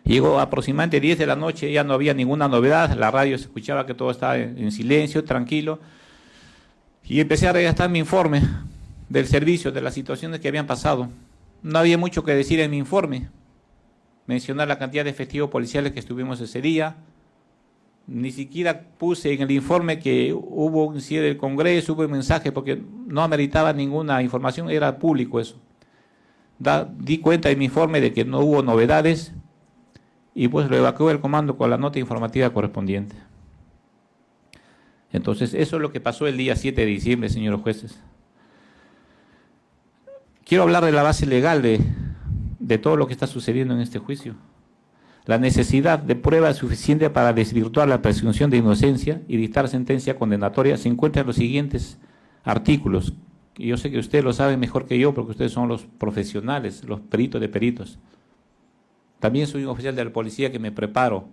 Llegó aproximadamente 10 de la noche, ya no había ninguna novedad, la radio se escuchaba que todo estaba en silencio, tranquilo, y empecé a redactar mi informe del servicio, de las situaciones que habían pasado. No había mucho que decir en mi informe, mencionar la cantidad de efectivos policiales que estuvimos ese día, ni siquiera puse en el informe que hubo un cierre del Congreso, hubo un mensaje, porque no ameritaba ninguna información, era público eso. Di cuenta en mi informe de que no hubo novedades, y pues lo evacuó el comando con la nota informativa correspondiente. Entonces, eso es lo que pasó el día 7 de diciembre, señores jueces. Quiero hablar de la base legal de todo lo que está sucediendo en este juicio. La necesidad de prueba suficiente para desvirtuar la presunción de inocencia y dictar sentencia condenatoria se encuentra en los siguientes artículos. Y yo sé que ustedes lo saben mejor que yo, porque ustedes son los profesionales, los peritos de peritos. También soy un oficial de la policía que me preparo.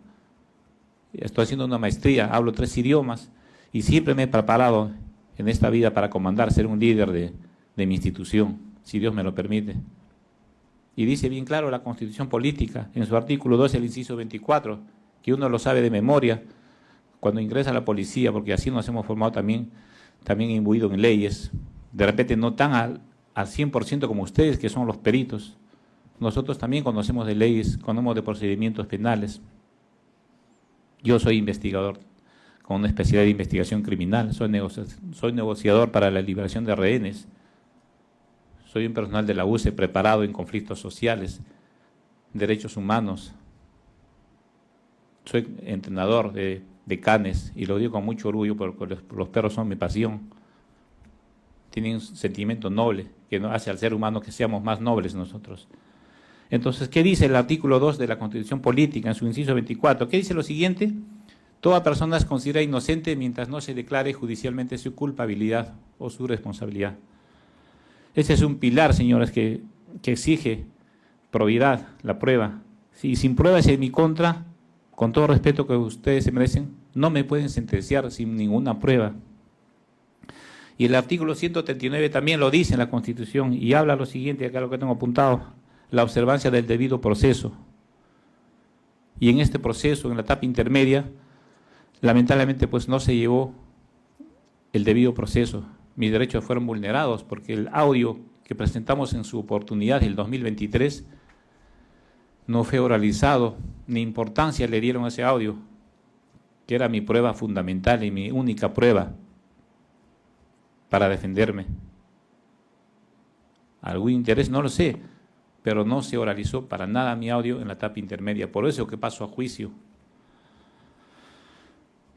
Estoy haciendo una maestría, hablo 3 idiomas y siempre me he preparado en esta vida para comandar, ser un líder de mi institución, si Dios me lo permite. Y dice bien claro la Constitución Política, en su artículo 2, el inciso 24, que uno lo sabe de memoria cuando ingresa a la policía, porque así nos hemos formado también imbuido en leyes, de repente no tan al 100% como ustedes, que son los peritos. Nosotros también conocemos de leyes, conocemos de procedimientos penales. Yo soy investigador con una especialidad de investigación criminal, soy negociador para la liberación de rehenes, soy un personal de la UCE preparado en conflictos sociales, derechos humanos, soy entrenador de canes y lo digo con mucho orgullo porque los perros son mi pasión. Tienen un sentimiento noble que nos hace al ser humano que seamos más nobles nosotros. Entonces, ¿qué dice el artículo 2 de la Constitución Política en su inciso 24? ¿Qué dice lo siguiente? Toda persona es considerada inocente mientras no se declare judicialmente su culpabilidad o su responsabilidad. Ese es un pilar, señores, que exige probidad, la prueba. Si sin pruebas en mi contra, con todo respeto que ustedes se merecen, no me pueden sentenciar sin ninguna prueba. Y el artículo 139 también lo dice en la Constitución y habla lo siguiente, acá lo que tengo apuntado, la observancia del debido proceso. Y en este proceso, en la etapa intermedia, lamentablemente pues no se llevó el debido proceso. Mis derechos fueron vulnerados porque el audio que presentamos en su oportunidad del 2023 no fue oralizado, ni importancia le dieron a ese audio, que era mi prueba fundamental y mi única prueba para defenderme. ¿Algún interés? No lo sé, pero no se oralizó para nada mi audio en la etapa intermedia. Por eso que paso a juicio.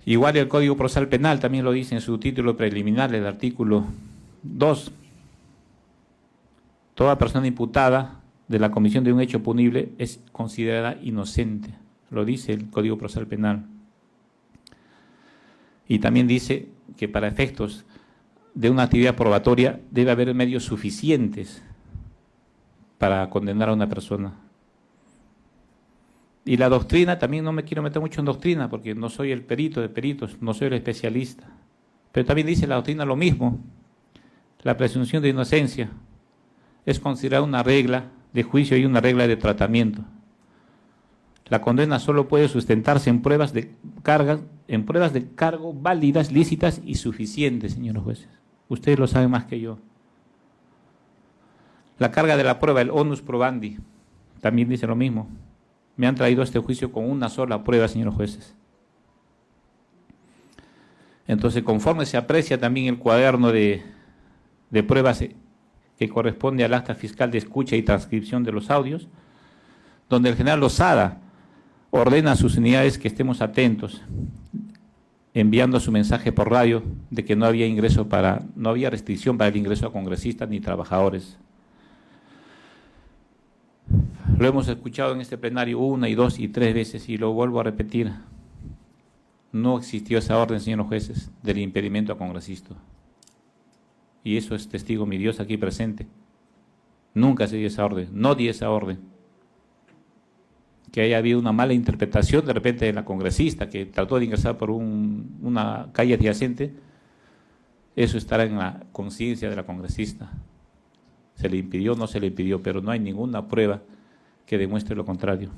Igual el Código Procesal Penal también lo dice en su título preliminar, el artículo 2. Toda persona imputada de la comisión de un hecho punible es considerada inocente. Lo dice el Código Procesal Penal. Y también dice que para efectos de una actividad probatoria debe haber medios suficientes para condenar a una persona. Y la doctrina, también no me quiero meter mucho en doctrina, porque no soy el perito de peritos, no soy el especialista. Pero también dice la doctrina lo mismo. La presunción de inocencia es considerada una regla de juicio y una regla de tratamiento. La condena solo puede sustentarse en pruebas de cargo válidas, lícitas y suficientes, señores jueces. Ustedes lo saben más que yo. La carga de la prueba, el onus probandi, también dice lo mismo. Me han traído a este juicio con una sola prueba, señores jueces. Entonces, conforme se aprecia también el cuaderno de pruebas que corresponde al acta fiscal de escucha y transcripción de los audios, donde el general Lozada ordena a sus unidades que estemos atentos, enviando su mensaje por radio de que no había restricción para el ingreso a congresistas ni trabajadores. Lo hemos escuchado en este plenario 1 y 2 y 3 veces y lo vuelvo a repetir. No existió esa orden, señores jueces, del impedimento a congresistas. Y eso es testigo mi Dios aquí presente. Nunca se dio esa orden, no di esa orden. Que haya habido una mala interpretación de repente de la congresista que trató de ingresar por una calle adyacente, eso estará en la conciencia de la congresista. Se le impidió, no se le impidió, pero no hay ninguna prueba que demuestre lo contrario.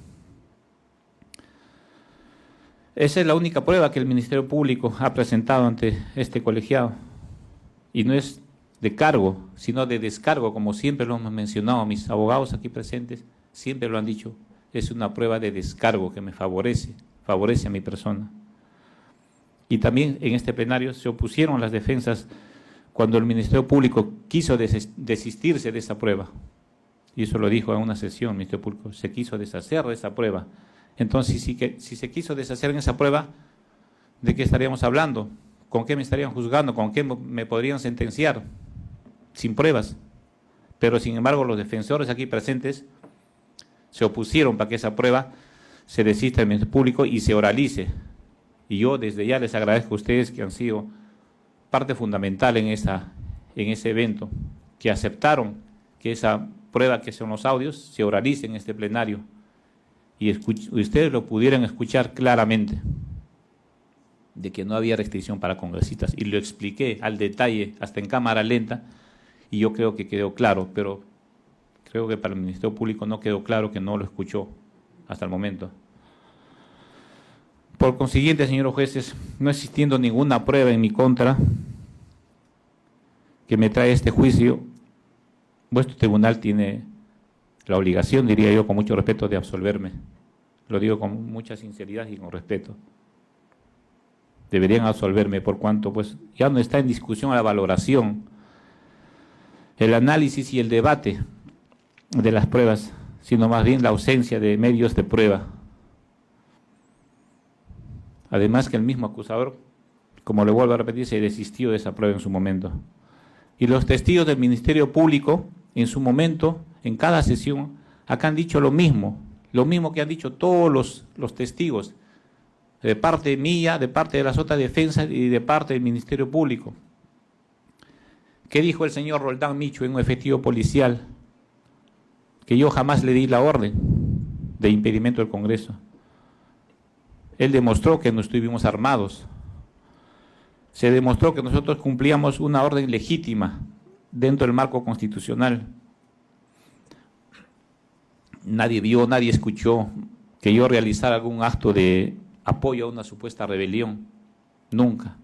Esa es la única prueba que el Ministerio Público ha presentado ante este colegiado. Y no es de cargo, sino de descargo, como siempre lo hemos mencionado, mis abogados aquí presentes siempre lo han dicho, es una prueba de descargo que me favorece a mi persona. Y también en este plenario se opusieron las defensas cuando el Ministerio Público quiso desistirse de esa prueba. Y eso lo dijo en una sesión, el Ministerio Público, se quiso deshacer de esa prueba. Entonces, si se quiso deshacer en esa prueba, ¿de qué estaríamos hablando? ¿Con qué me estarían juzgando? ¿Con qué me podrían sentenciar? Sin pruebas. Pero, sin embargo, los defensores aquí presentes se opusieron para que esa prueba se desista del Ministerio Público y se oralice. Y yo desde ya les agradezco a ustedes que han sido parte fundamental en ese evento, que aceptaron que esa prueba que son los audios se oralice en este plenario y ustedes lo pudieran escuchar claramente, de que no había restricción para congresistas. Y lo expliqué al detalle, hasta en cámara lenta, y yo creo que quedó claro, pero creo que para el Ministerio Público no quedó claro, que no lo escuchó hasta el momento. Por consiguiente, señores jueces, no existiendo ninguna prueba en mi contra que me trae este juicio, vuestro tribunal tiene la obligación, diría yo con mucho respeto, de absolverme. Lo digo con mucha sinceridad y con respeto. Deberían absolverme por cuanto pues ya no está en discusión la valoración, el análisis y el debate de las pruebas, sino más bien la ausencia de medios de prueba. Además que el mismo acusador, como le vuelvo a repetir, se desistió de esa prueba en su momento. Y los testigos del Ministerio Público, en su momento, en cada sesión, acá han dicho lo mismo que han dicho todos los testigos, de parte mía, de parte de las otras defensas y de parte del Ministerio Público. ¿Qué dijo el señor Roldán Micho en un efectivo policial? Que yo jamás le di la orden de impedimento del Congreso. Él demostró que no estuvimos armados. Se demostró que nosotros cumplíamos una orden legítima dentro del marco constitucional. Nadie vio, nadie escuchó que yo realizara algún acto de apoyo a una supuesta rebelión. Nunca.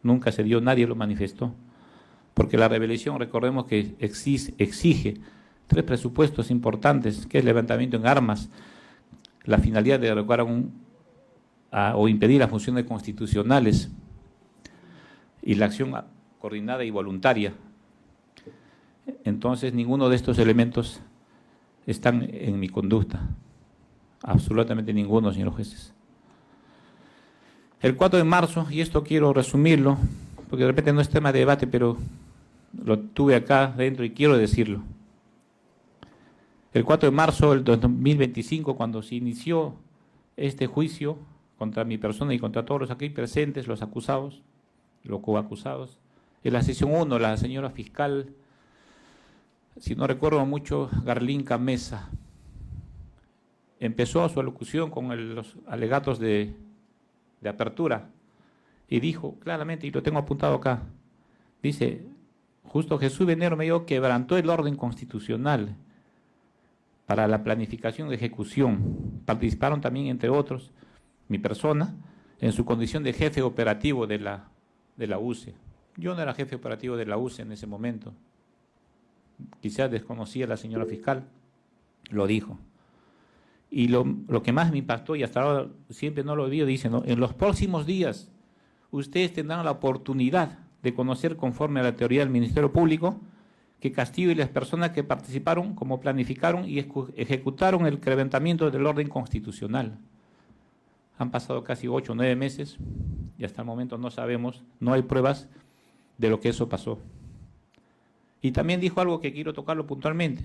Nunca se dio, nadie lo manifestó. Porque la rebelión, recordemos que exige 3 presupuestos importantes, que es levantamiento en armas, la finalidad de adecuar o impedir las funciones constitucionales y la acción coordinada y voluntaria. Entonces, ninguno de estos elementos están en mi conducta. Absolutamente ninguno, señores jueces. El 4 de marzo, y esto quiero resumirlo, porque de repente no es tema de debate, pero lo tuve acá dentro y quiero decirlo. El 4 de marzo del 2025, cuando se inició este juicio contra mi persona y contra todos los aquí presentes, los acusados, los coacusados, en la sesión 1, la señora fiscal, si no recuerdo mucho, Garlinca Mesa, empezó su alocución con los alegatos de apertura y dijo claramente, y lo tengo apuntado acá, dice, justo Jesús Venero Mellado quebrantó el orden constitucional para la planificación de ejecución. Participaron también, entre otros, mi persona, en su condición de jefe operativo de la UCE. Yo no era jefe operativo de la UCE en ese momento. Quizás desconocía a la señora fiscal, lo dijo. Y lo que más me impactó, y hasta ahora siempre no lo olvido, dice, ¿no? En los próximos días ustedes tendrán la oportunidad de conocer, conforme a la teoría del Ministerio Público, que Castillo y las personas que participaron, como planificaron y ejecutaron el quebrantamiento del orden constitucional. Han pasado casi 8 o 9 meses y hasta el momento no sabemos, no hay pruebas de lo que eso pasó. Y también dijo algo que quiero tocarlo puntualmente.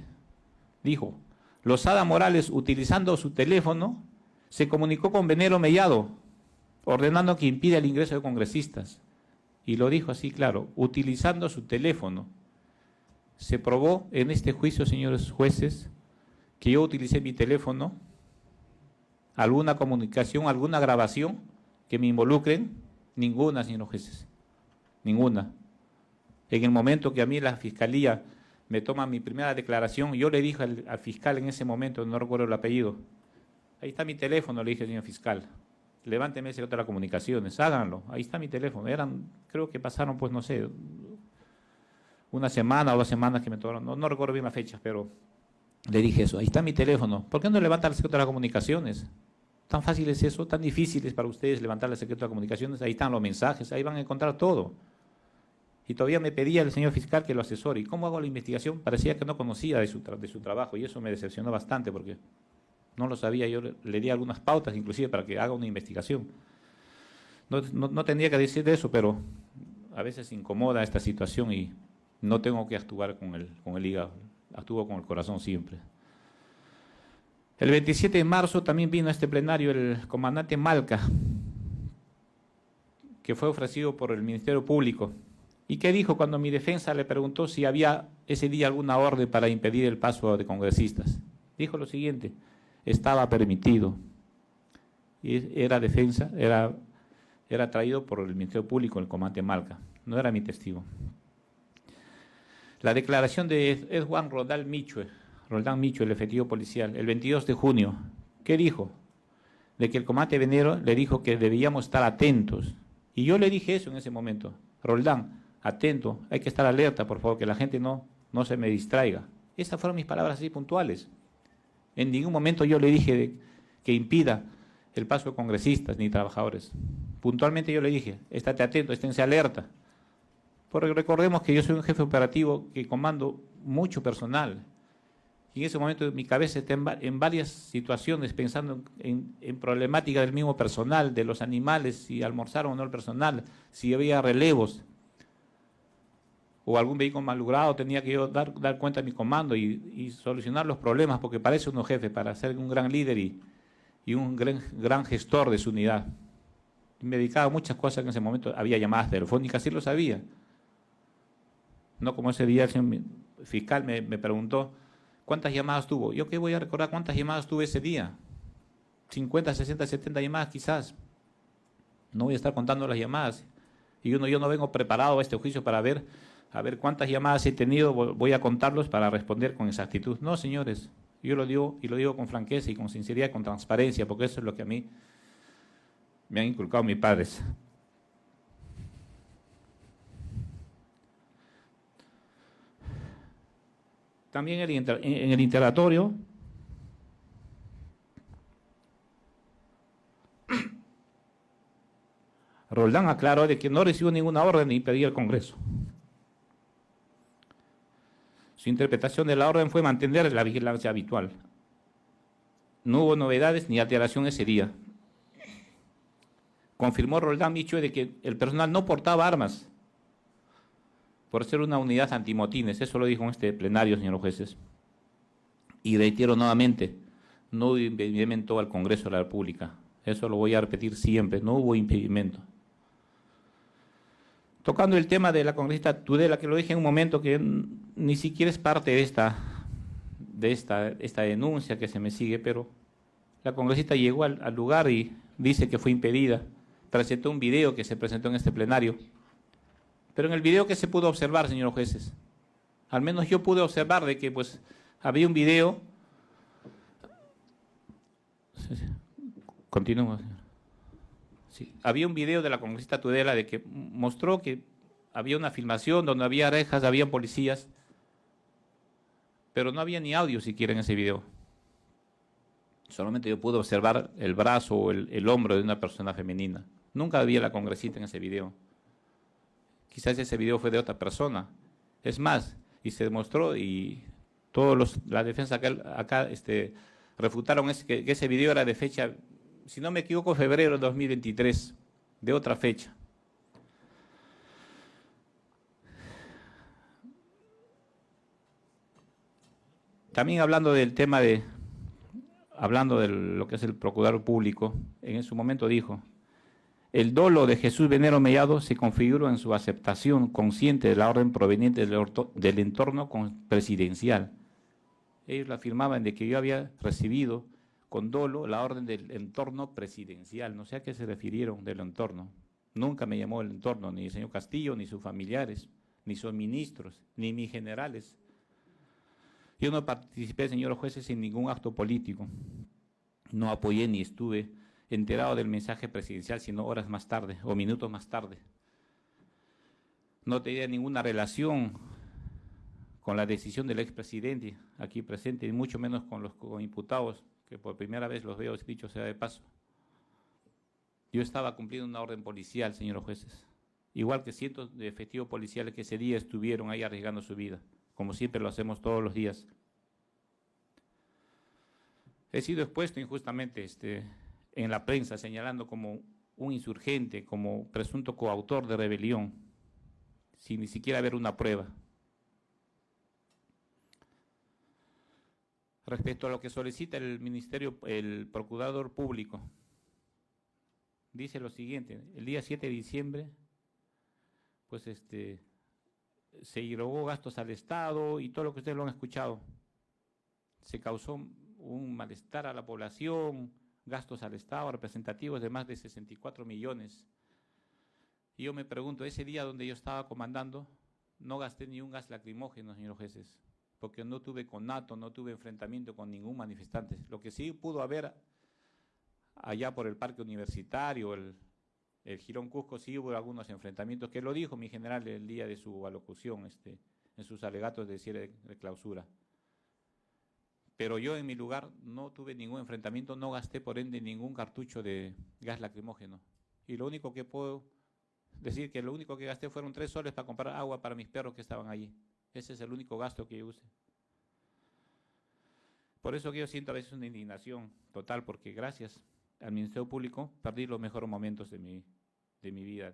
Dijo, Lozada Morales, utilizando su teléfono, se comunicó con Venero Mellado, ordenando que impida el ingreso de congresistas. Y lo dijo así, claro, utilizando su teléfono. Se probó en este juicio, señores jueces, que yo utilicé mi teléfono, alguna comunicación, alguna grabación que me involucren. Ninguna, señores jueces, ninguna. En el momento que a mí la fiscalía me toma mi primera declaración, yo le dije al fiscal en ese momento, no recuerdo el apellido, ahí está mi teléfono, le dije, señor fiscal, levánteme ese otro de las comunicaciones, háganlo, ahí está mi teléfono. Creo que pasaron, pues no sé, una semana o 2 semanas que me tomaron, no recuerdo bien la fecha, pero le dije eso, ahí está mi teléfono, ¿por qué no levanta el secreto de las comunicaciones? ¿Tan fácil es eso? ¿Tan difícil es para ustedes levantar el secreto de las comunicaciones? Ahí están los mensajes, ahí van a encontrar todo. Y todavía me pedía el señor fiscal que lo asesore. ¿Y cómo hago la investigación? Parecía que no conocía de su trabajo, y eso me decepcionó bastante porque no lo sabía. Yo le di algunas pautas inclusive para que haga una investigación. No tendría que decir de eso, pero a veces incomoda esta situación y no tengo que actuar con el hígado, actúo con el corazón siempre. El 27 de marzo también vino a este plenario el comandante Malca, que fue ofrecido por el Ministerio Público. ¿Y qué dijo cuando mi defensa le preguntó si había ese día alguna orden para impedir el paso de congresistas? Dijo lo siguiente: estaba permitido. Y era defensa, era traído por el Ministerio Público, el comandante Malca, no era mi testigo. La declaración de Juan Roldán Michue, el efectivo policial, el 22 de junio, ¿qué dijo? De que el comandante Venero le dijo que debíamos estar atentos. Y yo le dije eso en ese momento: Roldán, atento, hay que estar alerta, por favor, que la gente no se me distraiga. Esas fueron mis palabras así puntuales. En ningún momento yo le dije que impida el paso de congresistas ni trabajadores. Puntualmente yo le dije: estate atento, esténse alerta. Porque recordemos que yo soy un jefe operativo que comando mucho personal. Y en ese momento mi cabeza está en varias situaciones, pensando en problemática del mismo personal, de los animales, si almorzaron o no el personal, si había relevos, o algún vehículo malogrado, tenía que yo dar cuenta de mi comando y solucionar los problemas, porque para eso uno jefe, para ser un gran líder y un gran gestor de su unidad. Y me dedicaba a muchas cosas que en ese momento había llamadas telefónicas, sí lo sabía. No como ese día el señor fiscal me preguntó ¿cuántas llamadas tuvo? ¿Yo qué voy a recordar cuántas llamadas tuve ese día? 50, 60, 70 llamadas quizás. No voy a estar contando las llamadas. Y yo no vengo preparado a este juicio para ver cuántas llamadas he tenido, voy a contarlos para responder con exactitud. No, señores, yo lo digo y lo digo con franqueza y con sinceridad, con transparencia, porque eso es lo que a mí me han inculcado mis padres. También en el interrogatorio Roldán aclaró de que no recibió ninguna orden de impedir el Congreso. Su interpretación de la orden fue mantener la vigilancia habitual. No hubo novedades ni alteración ese día. Confirmó Roldán Michue de que el personal no portaba armas por ser una unidad antimotines. Eso lo dijo en este plenario, señores jueces. Y reitero nuevamente, no hubo impedimento al Congreso de la República. Eso lo voy a repetir siempre, no hubo impedimento. Tocando el tema de la congresista Tudela, que lo dije en un momento, que ni siquiera es parte de esta denuncia que se me sigue, pero la congresista llegó al lugar y dice que fue impedida. Presentó un video que se presentó en este plenario. Pero en el video que se pudo observar, señores jueces, al menos yo pude observar de que pues había un video. Continúa. Sí, había un video de la congresista Tudela de que mostró que había una filmación donde había rejas, había policías, pero no había ni audio siquiera en ese video. Solamente yo pude observar el brazo o el hombro de una persona femenina. Nunca había la congresista en ese video. Quizás ese video fue de otra persona. Es más, y se demostró, y todos la defensa acá refutaron que ese video era de fecha, si no me equivoco, febrero de 2023, de otra fecha. También hablando del tema hablando de lo que es el procurador público, en su momento dijo: El dolo de Jesús Venero Mellado se configuró en su aceptación consciente de la orden proveniente del entorno presidencial. Ellos afirmaban de que yo había recibido con dolo la orden del entorno presidencial. No sé a qué se refirieron del entorno. Nunca me llamó el entorno, ni el señor Castillo, ni sus familiares, ni sus ministros, ni mis generales. Yo no participé, señores jueces, en ningún acto político. No apoyé ni estuve enterado del mensaje presidencial, sino horas más tarde o minutos más tarde. No tenía ninguna relación con la decisión del expresidente aquí presente, y mucho menos con los imputados, que por primera vez los veo, dicho sea de paso. Yo estaba cumpliendo una orden policial, señores jueces, igual que cientos de efectivos policiales que ese día estuvieron ahí arriesgando su vida, como siempre lo hacemos todos los días. He sido expuesto injustamente en la prensa, señalando como un insurgente, como presunto coautor de rebelión, sin ni siquiera haber una prueba. Respecto a lo que solicita el Ministerio, el Procurador Público, dice lo siguiente: el día 7 de diciembre, pues se irrogó gastos al Estado y todo lo que ustedes lo han escuchado. Se causó un malestar a la población, gastos al Estado representativos de más de 64 millones. Y yo me pregunto, ese día donde yo estaba comandando, no gasté ni un gas lacrimógeno, señores jueces, porque no tuve conato, no tuve enfrentamiento con ningún manifestante. Lo que sí pudo haber allá por el Parque Universitario, el Girón Cusco, sí hubo algunos enfrentamientos, que lo dijo mi general el día de su alocución, en sus alegatos de cierre de clausura. Pero yo en mi lugar no tuve ningún enfrentamiento, no gasté por ende ningún cartucho de gas lacrimógeno. Y lo único que puedo decir que lo único que gasté fueron 3 soles para comprar agua para mis perros que estaban allí. Ese es el único gasto que yo usé. Por eso que yo siento a veces una indignación total, porque gracias al Ministerio Público perdí los mejores momentos de mi vida,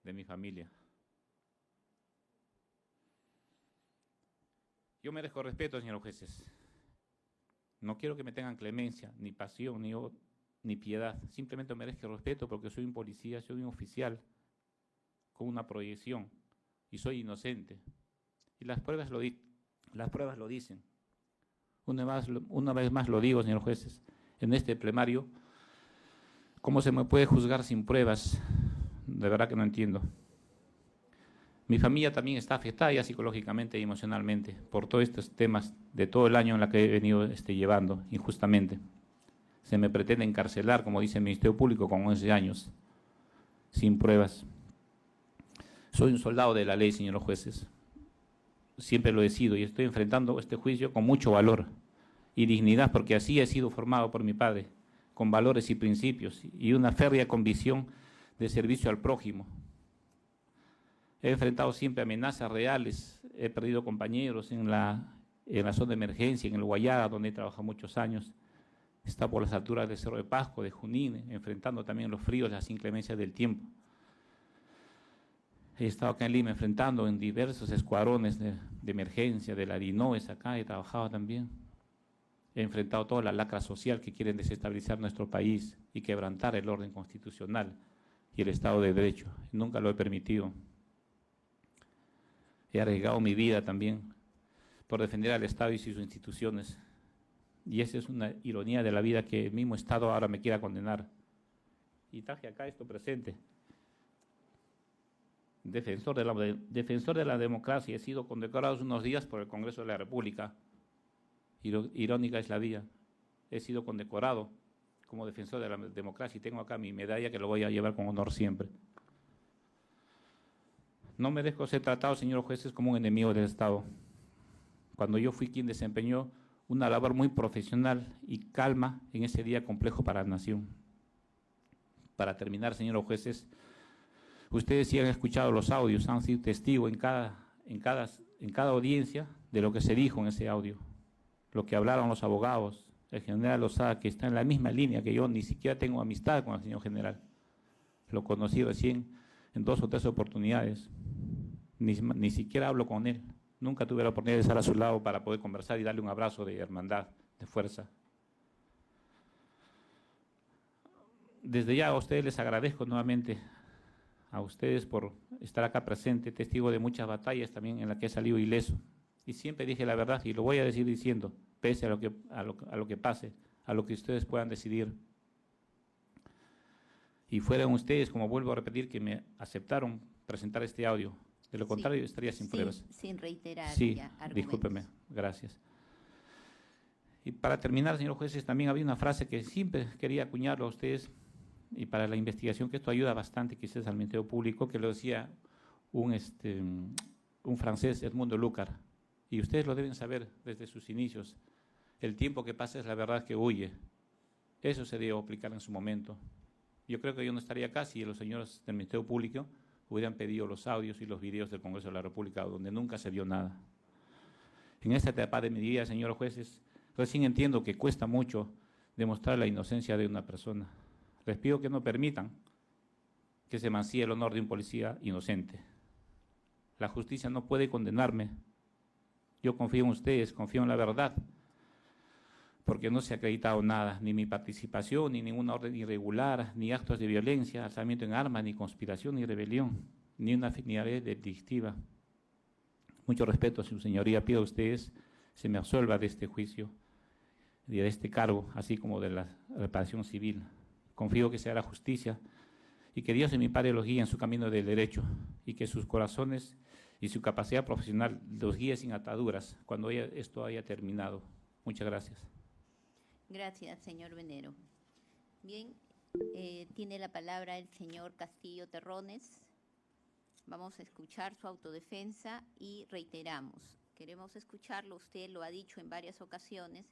de mi familia. Yo merezco respeto, señores jueces. No quiero que me tengan clemencia, ni pasión, ni piedad. Simplemente merezco respeto porque soy un policía, soy un oficial con una proyección y soy inocente. Y las pruebas lo dicen. Una vez más lo digo, señores jueces, en este plenario, ¿cómo se me puede juzgar sin pruebas? De verdad que no entiendo. Mi familia también está afectada ya psicológicamente y emocionalmente por todos estos temas de todo el año en la que he venido llevando injustamente. Se me pretende encarcelar, como dice el Ministerio Público, con 11 años, sin pruebas. Soy un soldado de la ley, señores jueces. Siempre lo he sido y estoy enfrentando este juicio con mucho valor y dignidad, porque así he sido formado por mi padre, con valores y principios y una férrea convicción de servicio al prójimo. He enfrentado siempre amenazas reales, he perdido compañeros en la zona de emergencia, en el Guayara, donde he trabajado muchos años. He estado por las alturas del Cerro de Pasco, de Junín, enfrentando también los fríos, las inclemencias del tiempo. He estado acá en Lima enfrentando en diversos escuadrones de emergencia, de la DINOES acá, he trabajado también. He enfrentado toda la lacra social que quieren desestabilizar nuestro país y quebrantar el orden constitucional y el Estado de Derecho. Nunca lo he permitido. He arriesgado mi vida también por defender al Estado y sus instituciones. Y esa es una ironía de la vida, que el mismo Estado ahora me quiera condenar. Y traje acá esto presente. Defensor de la democracia. He sido condecorado hace unos días por el Congreso de la República. Irónica es la vida. He sido condecorado como defensor de la democracia y tengo acá mi medalla que lo voy a llevar con honor siempre. No merezco ser tratado, señores jueces, como un enemigo del Estado. Cuando yo fui quien desempeñó una labor muy profesional y calma en ese día complejo para la nación. Para terminar, señores jueces, ustedes sí han escuchado los audios, han sido testigos en cada audiencia de lo que se dijo en ese audio, lo que hablaron los abogados, el general Lozada, que está en la misma línea que yo, ni siquiera tengo amistad con el señor general. Lo conocí recién en 2 o 3 oportunidades, ni siquiera hablo con él. Nunca tuve la oportunidad de estar a su lado para poder conversar y darle un abrazo de hermandad, de fuerza. desde ya a ustedes les agradezco nuevamente a ustedes por estar acá presente, testigo de muchas batallas también en las que he salido ileso. Y siempre dije la verdad y lo voy a decir diciendo, pese a lo que pase, a lo que ustedes puedan decidir. Y fueron ustedes, como vuelvo a repetir, que me aceptaron presentar este audio. De lo contrario, estaría sin pruebas. Sin reiterar Sí, ya argumentos. discúlpeme, gracias. Y para terminar, señor jueces, también había una frase que siempre quería acuñarlo a ustedes, y para la investigación, que esto ayuda bastante, quizás al Ministerio Público, que lo decía un francés, Edmundo Lucar, y ustedes lo deben saber desde sus inicios: el tiempo que pasa es la verdad que huye. Eso se debió aplicar en su momento. Yo creo que yo no estaría acá si los señores del Ministerio Público hubieran pedido los audios y los videos del Congreso de la República, donde nunca se vio nada. En esta etapa de mi vida, señores jueces, recién entiendo que cuesta mucho demostrar la inocencia de una persona. Les pido que no permitan que se mancille el honor de un policía inocente. La justicia no puede condenarme. Yo confío en ustedes, confío en la verdad, porque no se ha acreditado nada, ni mi participación, ni ninguna orden irregular, ni actos de violencia, alzamiento en armas, ni conspiración, ni rebelión, ni una finalidad delictiva. Mucho respeto a su señoría, pido a ustedes se me absuelva de este juicio, de este cargo, así como de la reparación civil. Confío que se hará justicia y que Dios y mi Padre los guíe en su camino del derecho, y que sus corazones y su capacidad profesional los guíe sin ataduras cuando esto haya terminado. Muchas gracias. Gracias, señor Venero. Bien, tiene la palabra el señor Castillo Terrones. Vamos a escuchar su autodefensa y reiteramos, queremos escucharlo, usted lo ha dicho en varias ocasiones,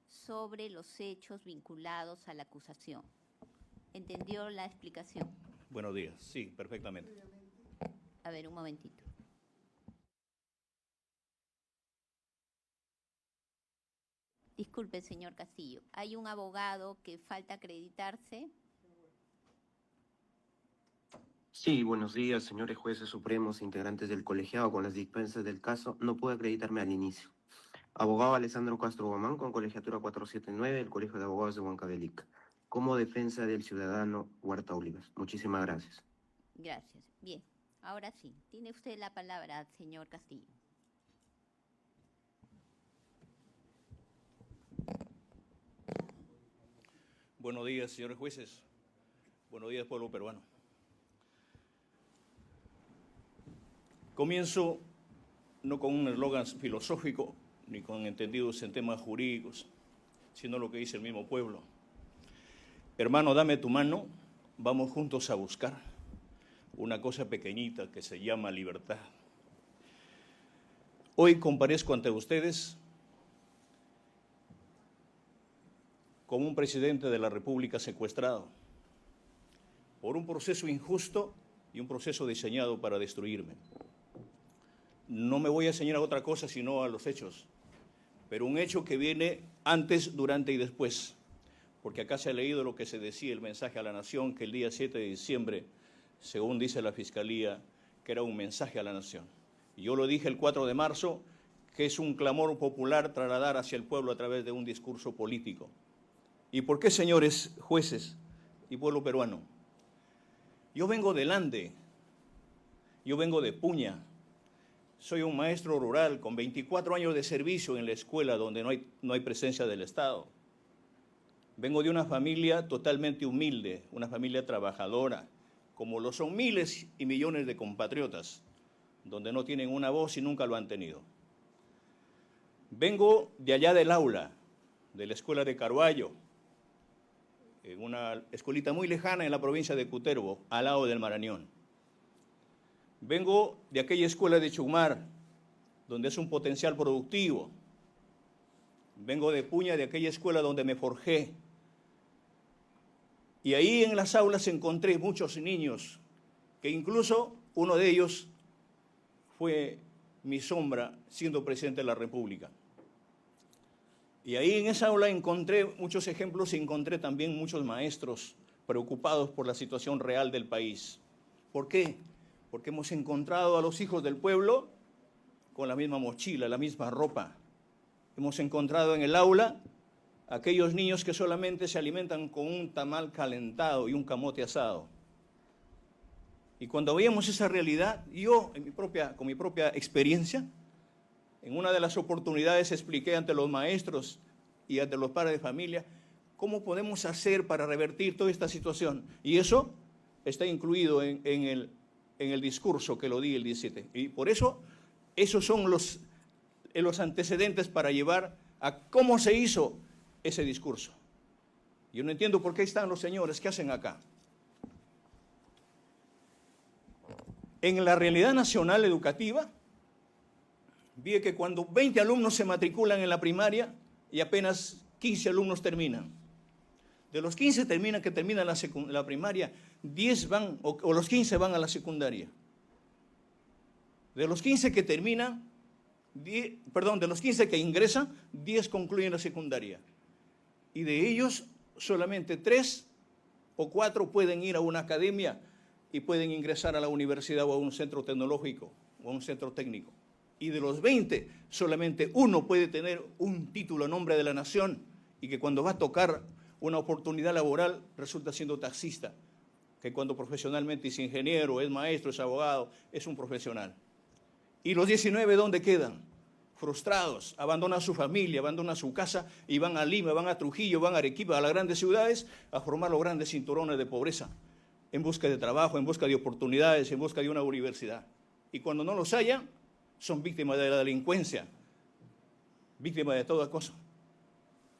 sobre los hechos vinculados a la acusación. ¿Entendió la explicación? Buenos días, sí, perfectamente. A ver, un momentito. Disculpe, señor Castillo, hay un abogado que falta acreditarse. Sí, buenos días, señores jueces supremos, integrantes del colegiado. Con las dispensas del caso, no pude acreditarme al inicio. Abogado Alessandro Castro Guamán, con colegiatura 479 del Colegio de Abogados de Huancavelica, como defensa del ciudadano Huerta Olivas. Muchísimas gracias. Gracias. Bien, ahora sí, tiene usted la palabra, señor Castillo. Buenos días, señores jueces. Buenos días, pueblo peruano. Comienzo no con un eslogan filosófico ni con entendidos en temas jurídicos, sino lo que dice el mismo pueblo. Hermano, dame tu mano, vamos juntos a buscar una cosa pequeñita que se llama libertad. Hoy comparezco ante ustedes como un presidente de la República secuestrado por un proceso injusto y un proceso diseñado para destruirme. No me voy a enseñar a otra cosa sino a los hechos, pero un hecho que viene antes, durante y después, porque acá se ha leído lo que se decía, el mensaje a la nación, que el día 7 de diciembre, según dice la Fiscalía, que era un mensaje a la nación. Y yo lo dije el 4 de marzo, que es un clamor popular trasladar hacia el pueblo a través de un discurso político. ¿Y por qué, señores jueces y pueblo peruano? Yo vengo del Ande, yo vengo de Puña, soy un maestro rural con 24 años de servicio en la escuela donde no hay presencia del Estado. Vengo de una familia totalmente humilde, una familia trabajadora, como lo son miles y millones de compatriotas, donde no tienen una voz y nunca lo han tenido. Vengo de allá del aula, de la escuela de Carvalho, en una escuelita muy lejana en la provincia de Cutervo, al lado del Marañón. Vengo de aquella escuela de Chumar, donde es un potencial productivo. Vengo de Puña, de aquella escuela donde me forjé. Y ahí en las aulas encontré muchos niños, que incluso uno de ellos fue mi sombra siendo presidente de la República. Y ahí en esa aula encontré muchos ejemplos y encontré también muchos maestros preocupados por la situación real del país. ¿Por qué? Porque hemos encontrado a los hijos del pueblo con la misma mochila, la misma ropa. Hemos encontrado en el aula aquellos niños que solamente se alimentan con un tamal calentado y un camote asado. Y cuando veíamos esa realidad, yo con mi propia experiencia, en una de las oportunidades expliqué ante los maestros y ante los padres de familia cómo podemos hacer para revertir toda esta situación. Y eso está incluido en el discurso que lo di el 17. Y por eso, esos son los antecedentes para llevar a cómo se hizo ese discurso. Yo no entiendo por qué están los señores, ¿qué hacen acá? En la realidad nacional educativa, vi que cuando 20 alumnos se matriculan en la primaria y apenas 15 alumnos terminan. De los 15 que terminan la primaria, 10 van, o los 15 van a la secundaria. De los 15 que terminan, de los 15 que ingresan, 10 concluyen la secundaria. Y de ellos, solamente 3 o 4 pueden ir a una academia y pueden ingresar a la universidad o a un centro tecnológico o a un centro técnico. Y de los 20, solamente 1 puede tener un título a nombre de la nación y que cuando va a tocar una oportunidad laboral resulta siendo taxista, que cuando profesionalmente es ingeniero, es maestro, es abogado, es un profesional. ¿Y los 19 dónde quedan? Frustrados, abandonan su familia, abandonan su casa y van a Lima, van a Trujillo, van a Arequipa, a las grandes ciudades, a formar los grandes cinturones de pobreza, en busca de trabajo, en busca de oportunidades, en busca de una universidad. Y cuando no los hallan, son víctimas de la delincuencia, víctimas de toda cosa.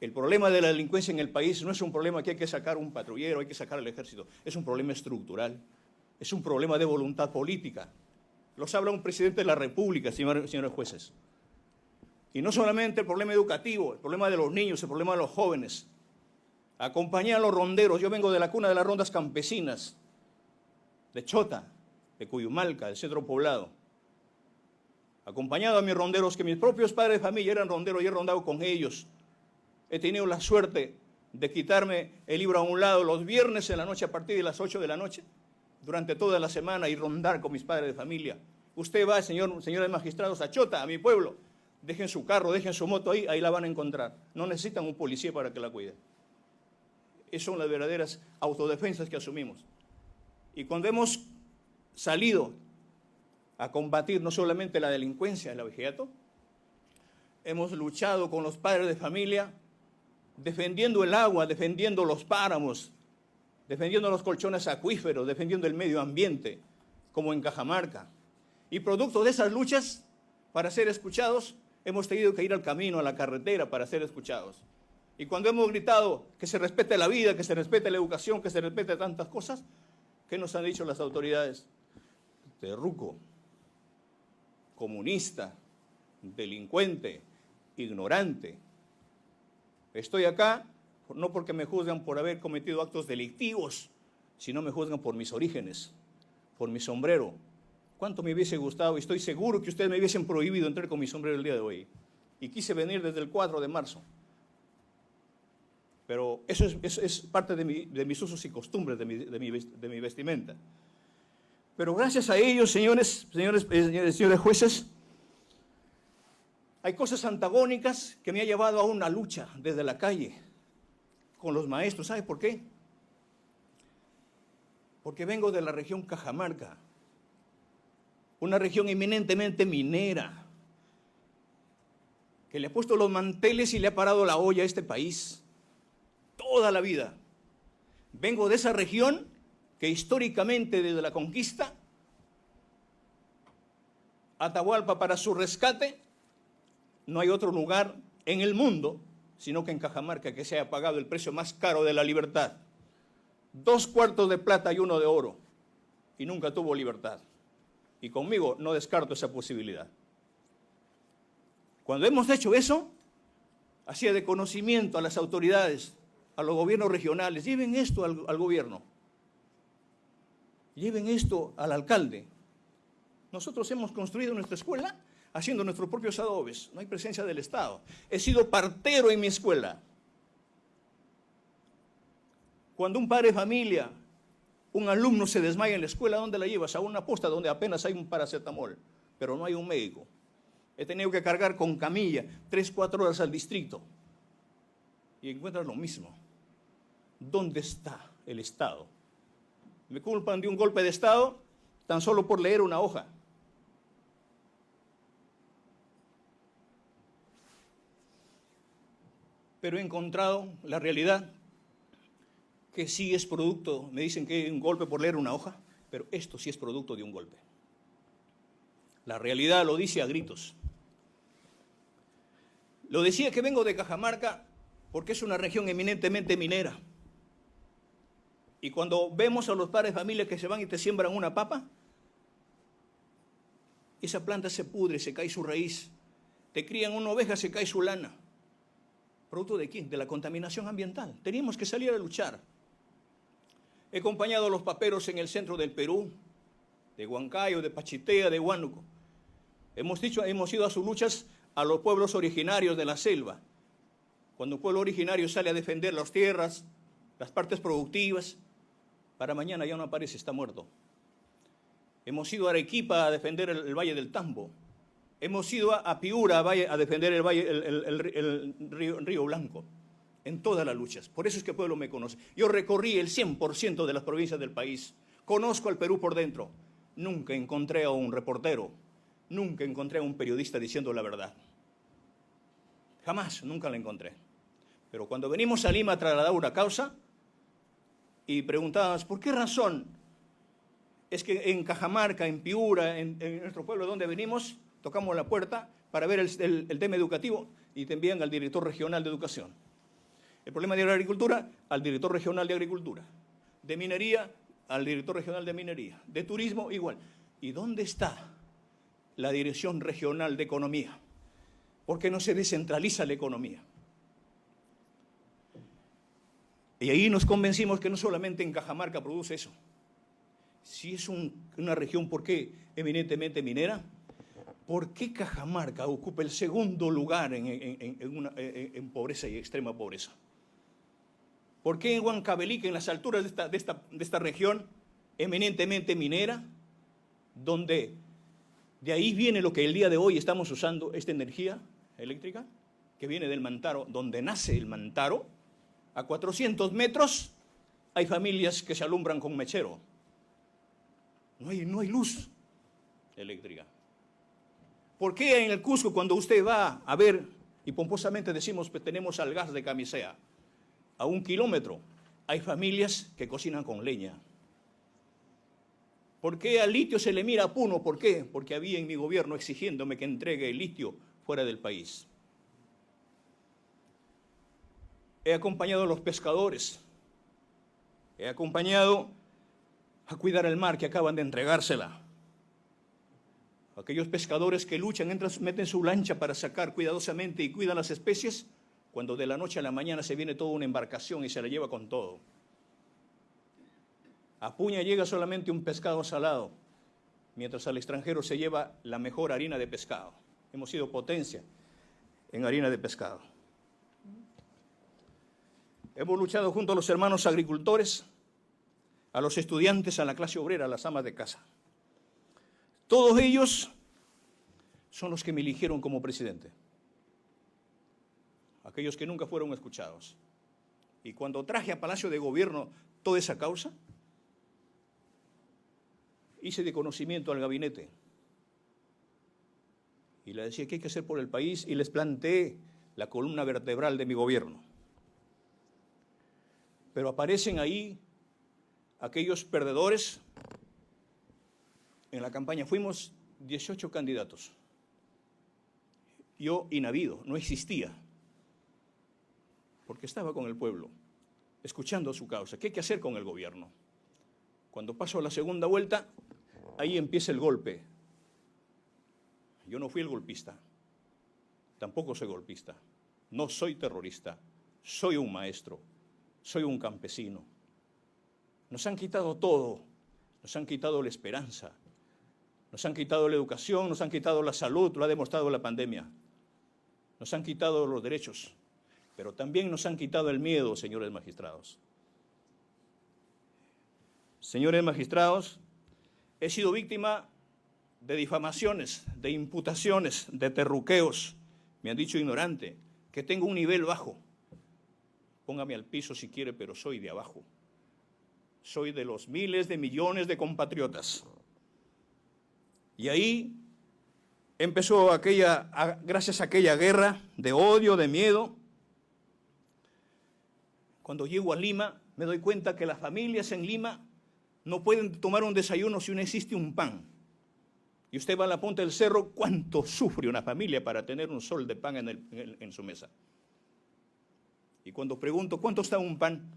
El problema de la delincuencia en el país no es un problema que hay que sacar un patrullero, hay que sacar al ejército, es un problema estructural, es un problema de voluntad política. Los habla un presidente de la República, señores jueces. Y no solamente el problema educativo, el problema de los niños, el problema de los jóvenes. Acompañar a los ronderos. Yo vengo de la cuna de las rondas campesinas, de Chota, de Cuyumalca, del centro poblado. Acompañado a mis ronderos, que mis propios padres de familia eran ronderos y he rondado con ellos. He tenido la suerte de quitarme el libro a un lado los viernes en la noche a partir de las 8 de la noche, durante toda la semana y rondar con mis padres de familia. Usted va, señores magistrados, a Chota, a mi pueblo, dejen su carro, dejen su moto ahí la van a encontrar. No necesitan un policía para que la cuide. Esas son las verdaderas autodefensas que asumimos. Y cuando hemos salido a combatir no solamente la delincuencia, el abigeato, hemos luchado con los padres de familia, defendiendo el agua, defendiendo los páramos, defendiendo los colchones acuíferos, defendiendo el medio ambiente, como en Cajamarca. Y producto de esas luchas, para ser escuchados, hemos tenido que ir al camino, a la carretera, para ser escuchados. Y cuando hemos gritado que se respete la vida, que se respete la educación, que se respete tantas cosas, ¿qué nos han dicho las autoridades? Terruco, comunista, delincuente, ignorante. Estoy acá no porque me juzgan por haber cometido actos delictivos, sino me juzgan por mis orígenes, por mi sombrero. ¿Cuánto me hubiese gustado? Y estoy seguro que ustedes me hubiesen prohibido entrar con mi sombrero el día de hoy. Y quise venir desde el 4 de marzo. Pero eso es parte de mis usos y costumbres, de mi vestimenta. Pero gracias a ellos, señores jueces, hay cosas antagónicas que me ha llevado a una lucha desde la calle con los maestros. ¿Sabe por qué? Porque vengo de la región Cajamarca, una región eminentemente minera, que le ha puesto los manteles y le ha parado la olla a este país toda la vida. Vengo de esa región que históricamente desde la conquista, Atahualpa para su rescate, no hay otro lugar en el mundo, sino que en Cajamarca, que se haya pagado el precio más caro de la libertad. 2 cuartos de plata y 1 de oro, y nunca tuvo libertad. Y conmigo no descarto esa posibilidad. Cuando hemos hecho eso, hacía de conocimiento a las autoridades, a los gobiernos regionales, lleven esto al gobierno, lleven esto al alcalde. Nosotros hemos construido nuestra escuela haciendo nuestros propios adobes, no hay presencia del Estado. He sido partero en mi escuela. Cuando un padre de familia, un alumno se desmaya en la escuela, ¿dónde la llevas? A una posta donde apenas hay un paracetamol, pero no hay un médico. He tenido que cargar con camilla 3-4 horas al distrito. y encuentran lo mismo. ¿Dónde está el Estado? Me culpan de un golpe de Estado tan solo por leer una hoja. Pero he encontrado la realidad que sí es producto, me dicen que es un golpe por leer una hoja, pero esto sí es producto de un golpe. La realidad lo dice a gritos. Lo decía que vengo de Cajamarca porque es una región eminentemente minera. Y cuando vemos a los padres de familia que se van y te siembran una papa, esa planta se pudre, se cae su raíz. Te crían una oveja, se cae su lana. ¿Producto de quién? De la contaminación ambiental. Teníamos que salir a luchar. He acompañado a los paperos en el centro del Perú, de Huancayo, de Pachitea, de Huánuco. Hemos ido a sus luchas a los pueblos originarios de la selva. Cuando un pueblo originario sale a defender las tierras, las partes productivas, para mañana ya no aparece, está muerto. Hemos ido a Arequipa a defender el Valle del Tambo. Hemos ido a Piura a defender el Río Blanco. En todas las luchas. Por eso es que el pueblo me conoce. Yo recorrí el 100% de las provincias del país. Conozco al Perú por dentro. Nunca encontré a un reportero, nunca encontré a un periodista diciendo la verdad. Jamás, nunca la encontré. Pero cuando venimos a Lima a trasladar una causa y preguntábamos, ¿por qué razón es que en Cajamarca, en Piura, en nuestro pueblo donde venimos, tocamos la puerta para ver el tema educativo y te envían al director regional de educación? El problema de agricultura, al director regional de agricultura. De minería, al director regional de minería. De turismo, igual. ¿Y dónde está la dirección regional de economía? ¿Por qué no se descentraliza la economía? Y ahí nos convencimos que no solamente en Cajamarca produce eso. Si es una región, ¿por qué eminentemente minera? ¿Por qué Cajamarca ocupa el segundo lugar en pobreza y extrema pobreza? ¿Por qué en Huancavelica, en las alturas de esta región eminentemente minera, donde de ahí viene lo que el día de hoy estamos usando, esta energía eléctrica, que viene del Mantaro, donde nace el Mantaro, a 400 metros hay familias que se alumbran con mechero? No hay luz eléctrica. ¿Por qué en el Cusco, cuando usted va a ver, y pomposamente decimos que tenemos al gas de Camisea, a 1 kilómetro, hay familias que cocinan con leña? ¿Por qué al litio se le mira a Puno? ¿Por qué? Porque había en mi gobierno exigiéndome que entregue el litio fuera del país. He acompañado a los pescadores, he acompañado a cuidar el mar que acaban de entregársela. Aquellos pescadores que luchan, meten su lancha para sacar cuidadosamente y cuidan las especies, cuando de la noche a la mañana se viene toda una embarcación y se la lleva con todo. A Puña llega solamente un pescado salado, mientras al extranjero se lleva la mejor harina de pescado. Hemos sido potencia en harina de pescado. Hemos luchado junto a los hermanos agricultores, a los estudiantes, a la clase obrera, a las amas de casa. Todos ellos son los que me eligieron como presidente. Aquellos que nunca fueron escuchados. Y cuando traje a Palacio de Gobierno toda esa causa, hice de conocimiento al gabinete. Y le decía qué hay que hacer por el país y les planteé la columna vertebral de mi gobierno. Pero aparecen ahí aquellos perdedores. En la campaña fuimos 18 candidatos. Yo inhabido, no existía, porque estaba con el pueblo, escuchando su causa. ¿Qué hay que hacer con el gobierno? Cuando paso a la segunda vuelta, ahí empieza el golpe. Yo no fui el golpista, tampoco soy golpista, no soy terrorista, soy un maestro, soy un campesino. Nos han quitado todo, nos han quitado la esperanza, nos han quitado la educación, nos han quitado la salud, lo ha demostrado la pandemia. Nos han quitado los derechos, pero también nos han quitado el miedo, señores magistrados. Señores magistrados, he sido víctima de difamaciones, de imputaciones, de terruqueos. Me han dicho ignorante, que tengo un nivel bajo. póngame al piso si quiere, pero soy de abajo. Soy de los miles de millones de compatriotas. Y ahí empezó gracias a aquella guerra de odio, de miedo. Cuando llego a Lima, me doy cuenta que las familias en Lima no pueden tomar un desayuno si no existe un pan. Y usted va a la punta del cerro, ¿cuánto sufre una familia para tener un sol de pan en su mesa? Y cuando pregunto, ¿cuánto está un pan?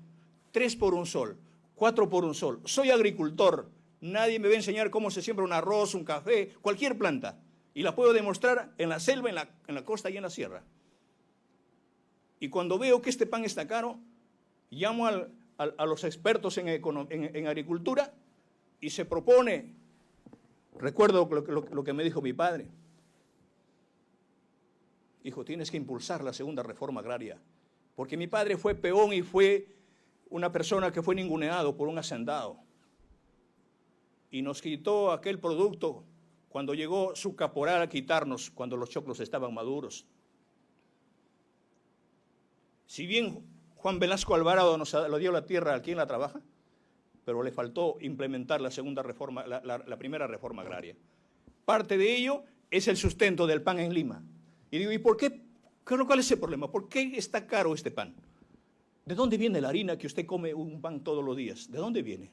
3 por un sol, 4 por un sol. Soy agricultor, nadie me va a enseñar cómo se siembra un arroz, un café, cualquier planta. Y la puedo demostrar en la selva, en la costa y en la sierra. Y cuando veo que este pan está caro, llamo a los expertos en agricultura y se propone, recuerdo lo que me dijo mi padre, hijo, tienes que impulsar la segunda reforma agraria, porque mi padre fue peón y fue una persona que fue ninguneado por un hacendado y nos quitó aquel producto cuando llegó su caporal a quitarnos cuando los choclos estaban maduros. Si bien Juan Velasco Alvarado nos lo dio la tierra a quien la trabaja, pero le faltó implementar la segunda reforma, la primera reforma agraria. Parte de ello es el sustento del pan en Lima. Y digo, ¿y por qué? ¿Cuál es el problema? ¿Por qué está caro este pan? ¿De dónde viene la harina que usted come un pan todos los días? ¿De dónde viene?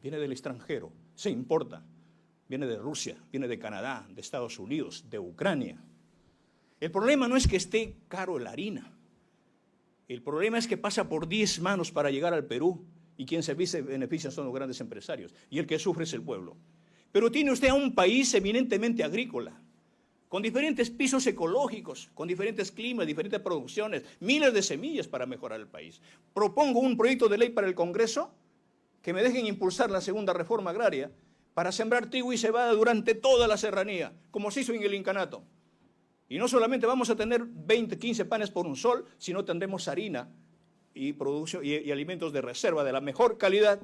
Viene del extranjero, se importa. Viene de Rusia, viene de Canadá, de Estados Unidos, de Ucrania. El problema no es que esté caro la harina. El problema es que pasa por 10 manos para llegar al Perú y quien se beneficia son los grandes empresarios y el que sufre es el pueblo. Pero tiene usted a un país eminentemente agrícola, con diferentes pisos ecológicos, con diferentes climas, diferentes producciones, miles de semillas para mejorar el país. Propongo un proyecto de ley para el Congreso que me dejen impulsar la segunda reforma agraria para sembrar trigo y cebada durante toda la serranía, como se hizo en el incanato. Y no solamente vamos a tener 20, 15 panes por un sol, sino tendremos harina y producción y alimentos de reserva de la mejor calidad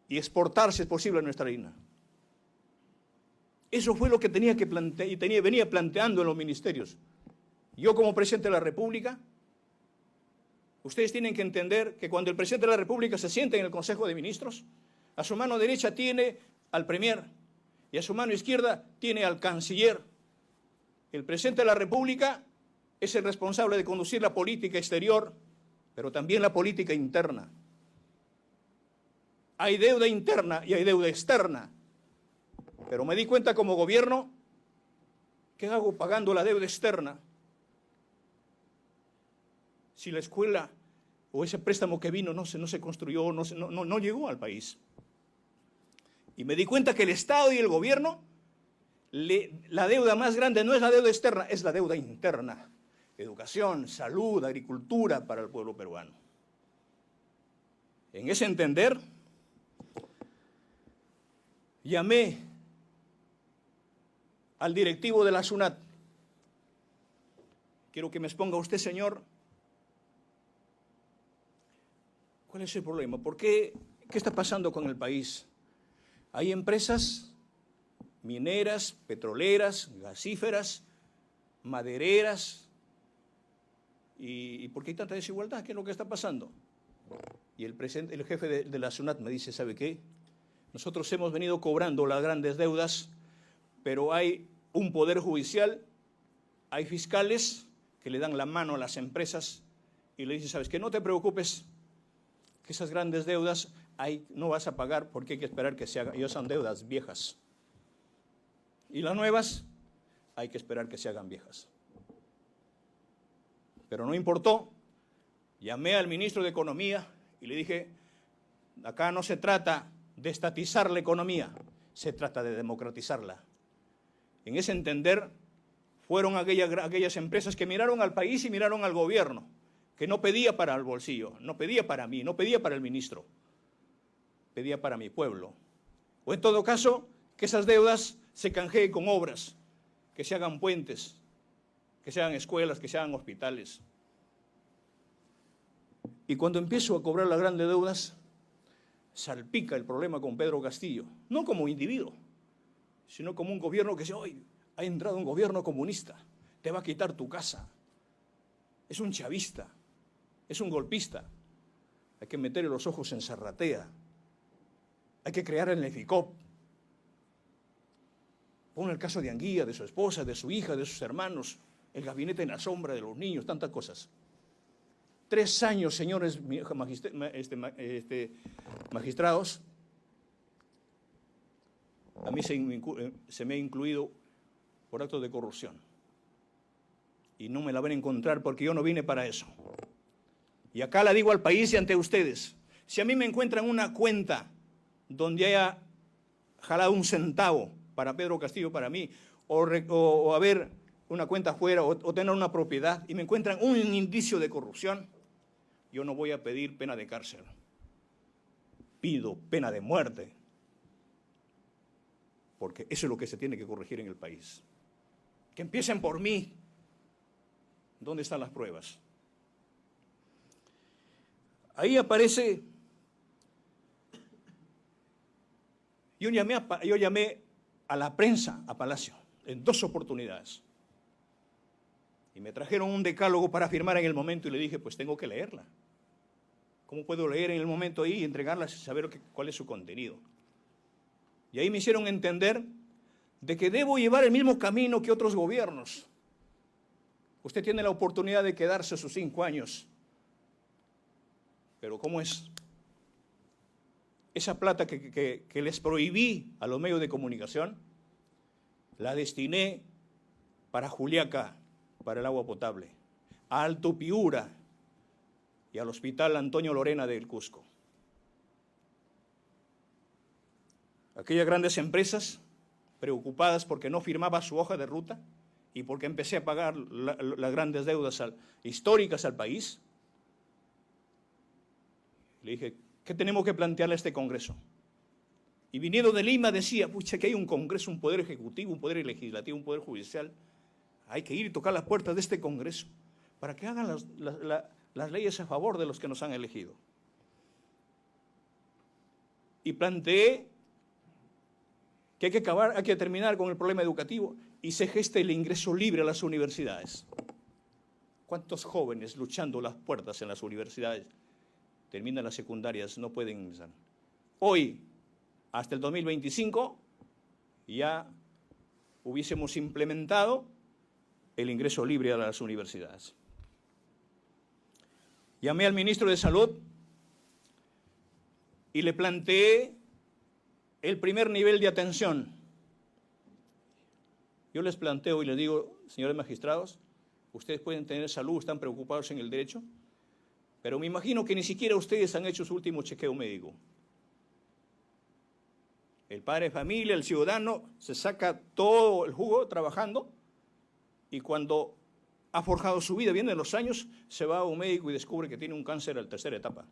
y exportar, si es posible, nuestra harina. Eso fue lo que tenía que plantear y venía planteando en los ministerios. Yo como presidente de la República, ustedes tienen que entender que cuando el presidente de la República se sienta en el Consejo de Ministros, a su mano derecha tiene al Premier y a su mano izquierda tiene al Canciller. El presidente de la República es el responsable de conducir la política exterior, pero también la política interna. Hay deuda interna y hay deuda externa. Pero me di cuenta como gobierno, ¿qué hago pagando la deuda externa? Si la escuela o ese préstamo que vino no se construyó, no llegó al país. Y me di cuenta que el Estado y el gobierno, la deuda más grande no es la deuda externa, es la deuda interna. Educación, salud, agricultura para el pueblo peruano. En ese entender, llamé al directivo de la SUNAT. Quiero que me exponga usted, señor, ¿cuál es el problema? ¿Por qué? ¿Qué está pasando con el país? Hay empresas mineras, petroleras, gasíferas, madereras. ¿Y por qué hay tanta desigualdad? ¿Qué es lo que está pasando? Y el jefe de la SUNAT me dice, ¿sabe qué? Nosotros hemos venido cobrando las grandes deudas, pero hay un poder judicial, hay fiscales que le dan la mano a las empresas y le dicen, ¿sabes qué? No te preocupes, que esas grandes deudas no vas a pagar porque hay que esperar que se hagan. Ellos son deudas viejas. Y las nuevas hay que esperar que se hagan viejas. Pero no importó. Llamé al ministro de Economía y le dije, acá no se trata de estatizar la economía, se trata de democratizarla. En ese entender, fueron aquellas empresas que miraron al país y miraron al gobierno, que no pedía para el bolsillo, no pedía para mí, no pedía para el ministro, pedía para mi pueblo. O en todo caso, que esas deudas se canjeen con obras, que se hagan puentes, que se hagan escuelas, que se hagan hospitales. Y cuando empiezo a cobrar las grandes deudas, salpica el problema con Pedro Castillo, no como individuo, sino como un gobierno que dice, hoy ha entrado un gobierno comunista, te va a quitar tu casa. es un chavista, es un golpista. Hay que meterle los ojos en Zarratea. Hay que crear el Neficop. Pone el caso de Anguía, de su esposa, de su hija, de sus hermanos, el gabinete en la sombra de los niños, tantas cosas. 3 años, señores magistrados, a mí se me ha incluido por actos de corrupción. Y no me la van a encontrar porque yo no vine para eso. Y acá la digo al país y ante ustedes. Si a mí me encuentran una cuenta donde haya jalado un centavo para Pedro Castillo, para mí, o haber una cuenta afuera, o tener una propiedad, y me encuentran un indicio de corrupción, yo no voy a pedir pena de cárcel. Pido pena de muerte. Porque eso es lo que se tiene que corregir en el país. Que empiecen por mí. ¿Dónde están las pruebas? Ahí aparece, yo llamé a la prensa a Palacio en 2 oportunidades. Y me trajeron un decálogo para firmar en el momento y le dije, pues tengo que leerla. ¿Cómo puedo leer en el momento ahí y entregarla sin saber cuál es su contenido? Y ahí me hicieron entender de que debo llevar el mismo camino que otros gobiernos. Usted tiene la oportunidad de quedarse sus 5 años. Pero ¿cómo es? Esa plata que les prohibí a los medios de comunicación, la destiné para Juliaca, para el agua potable, a Alto Piura y al Hospital Antonio Lorena del Cusco. Aquellas grandes empresas preocupadas porque no firmaba su hoja de ruta y porque empecé a pagar las grandes deudas históricas al país, le dije, ¿qué tenemos que plantearle a este Congreso? Y viniendo de Lima decía, pucha, que hay un Congreso, un Poder Ejecutivo, un Poder Legislativo, un Poder Judicial. Hay que ir y tocar las puertas de este Congreso para que hagan las leyes a favor de los que nos han elegido. Y planteé que hay que terminar con el problema educativo y se geste el ingreso libre a las universidades. ¿Cuántos jóvenes luchando las puertas en las universidades terminan las secundarias, no pueden ingresar? Hoy, hasta el 2025, ya hubiésemos implementado el ingreso libre a las universidades. Llamé al ministro de Salud y le planteé el primer nivel de atención. Yo les planteo y les digo, señores magistrados, ustedes pueden tener salud, están preocupados en el derecho, pero me imagino que ni siquiera ustedes han hecho su último chequeo médico. El padre de familia, el ciudadano, se saca todo el jugo trabajando y cuando ha forjado su vida, vienen los años, se va a un médico y descubre que tiene un cáncer a la 3ª etapa.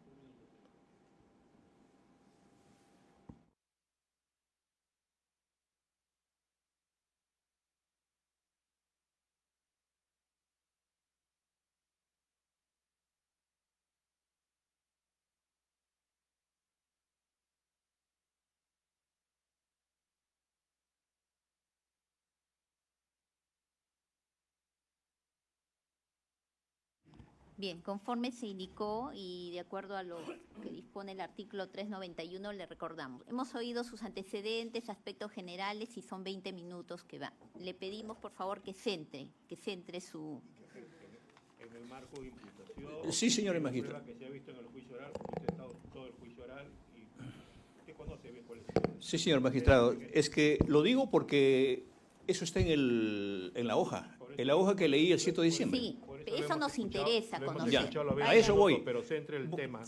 Bien, conforme se indicó y de acuerdo a lo que dispone el artículo 391, le recordamos. Hemos oído sus antecedentes, aspectos generales y son 20 minutos que van. Le pedimos, por favor, que centre su... En el marco de imputación... Sí, señor magistrado. Que se ha visto en el juicio oral, usted ha estado todo el juicio oral y usted conoce bien cuál es. Sí, señor magistrado. Es que lo digo porque eso está en la hoja. En la hoja que leí el 7 de diciembre. Sí, eso nos interesa conocer. A eso voy. Pero centre el tema.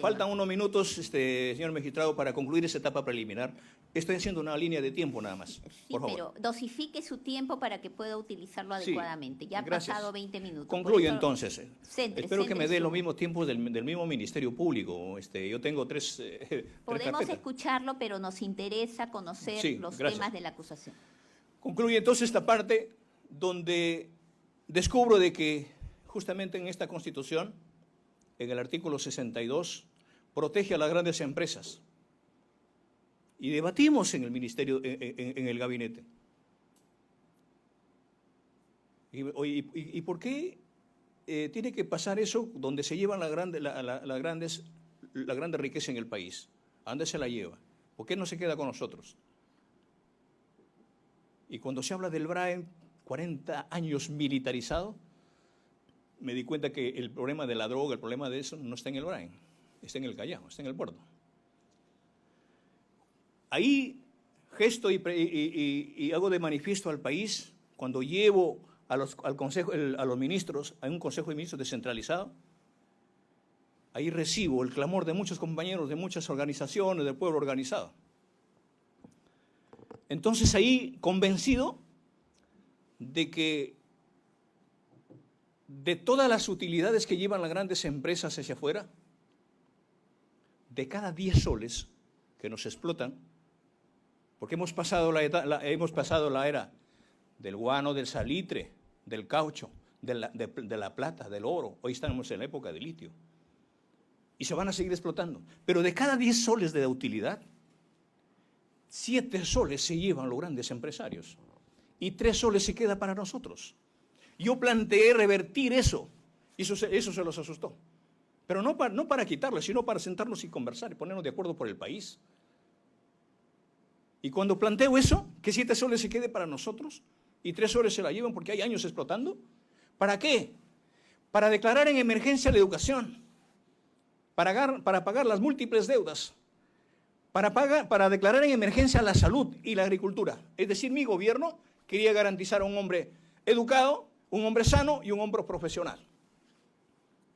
Faltan unos minutos, señor magistrado, para concluir esa etapa preliminar. Estoy haciendo una línea de tiempo nada más. Sí, por favor. pero dosifique su tiempo para que pueda utilizarlo adecuadamente. Ya ha pasado 20 minutos. Concluyo entonces. Espero que me dé los mismos tiempos del mismo Ministerio Público. Yo tengo tres Podemos carpetas. escucharlo, pero nos interesa conocer los temas de la acusación. Concluye entonces esta parte donde descubro de que justamente en esta Constitución, en el artículo 62, protege a las grandes empresas. Y debatimos en el ministerio, en el gabinete. ¿Y por qué tiene que pasar eso donde se llevan la grande riqueza en el país. ¿A dónde se la lleva? ¿Por qué no se queda con nosotros? Y cuando se habla del BRAE, 40 años militarizado, me di cuenta que el problema de la droga, el problema de eso, no está en el BRAE, está en el Callao, está en el puerto. Ahí gesto y hago de manifiesto al país, cuando llevo a los ministros, a un consejo de ministros descentralizado, ahí recibo el clamor de muchos compañeros, de muchas organizaciones, del pueblo organizado. Entonces ahí, convencido de que de todas las utilidades que llevan las grandes empresas hacia afuera, de cada 10 soles que nos explotan, porque hemos pasado la era del guano, del salitre, del caucho, de la plata, del oro. Hoy estamos en la época del litio. Y se van a seguir explotando. Pero de cada 10 soles de utilidad, 7 soles se llevan los grandes empresarios y 3 soles se queda para nosotros. Yo planteé revertir eso, y eso se los asustó. Pero no para quitarlo, sino para sentarnos y conversar y ponernos de acuerdo por el país. Y cuando planteo eso, que 7 soles se quede para nosotros y 3 soles se la llevan porque hay años explotando, ¿para qué? Para declarar en emergencia la educación, para pagar las múltiples deudas, para declarar en emergencia la salud y la agricultura. Es decir, mi gobierno quería garantizar a un hombre educado, un hombre sano y un hombre profesional.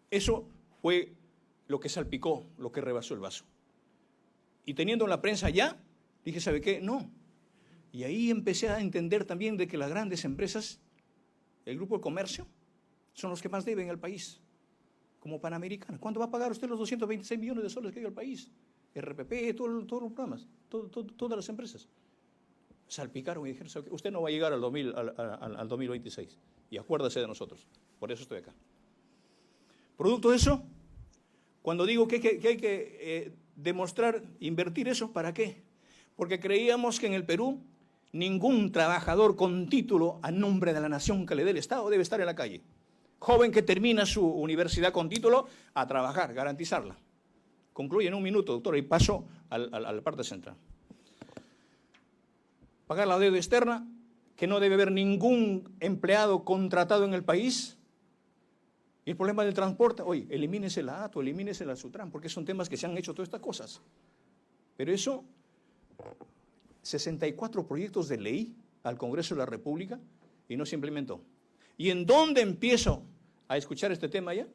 Eso fue lo que salpicó, lo que rebasó el vaso. Y teniendo la prensa ya, dije, ¿sabe qué? No. Y ahí empecé a entender también de que las grandes empresas, el grupo de comercio, son los que más deben al país, como Panamericana. ¿Cuánto va a pagar usted los 226 millones de soles que dio al país? RPP, todos los programas, todas las empresas. Salpicaron y dijeron, ¿sabe qué? Usted no va a llegar al 2026. Y acuérdese de nosotros. Por eso estoy acá. Producto de eso, cuando digo que hay que demostrar, invertir eso, ¿para qué? Porque creíamos que en el Perú ningún trabajador con título a nombre de la nación que le dé el Estado debe estar en la calle. Joven que termina su universidad con título, a trabajar, garantizarla. Concluye en un minuto, doctor, y paso a la parte central. Pagar la deuda externa, que no debe haber ningún empleado contratado en el país. Y el problema del transporte, oye, elimínese la ATO, elimínese la SUTRAN, porque son temas que se han hecho todas estas cosas. Pero eso, 64 proyectos de ley al Congreso de la República y no se implementó. ¿Y en dónde empiezo a escuchar este tema ya?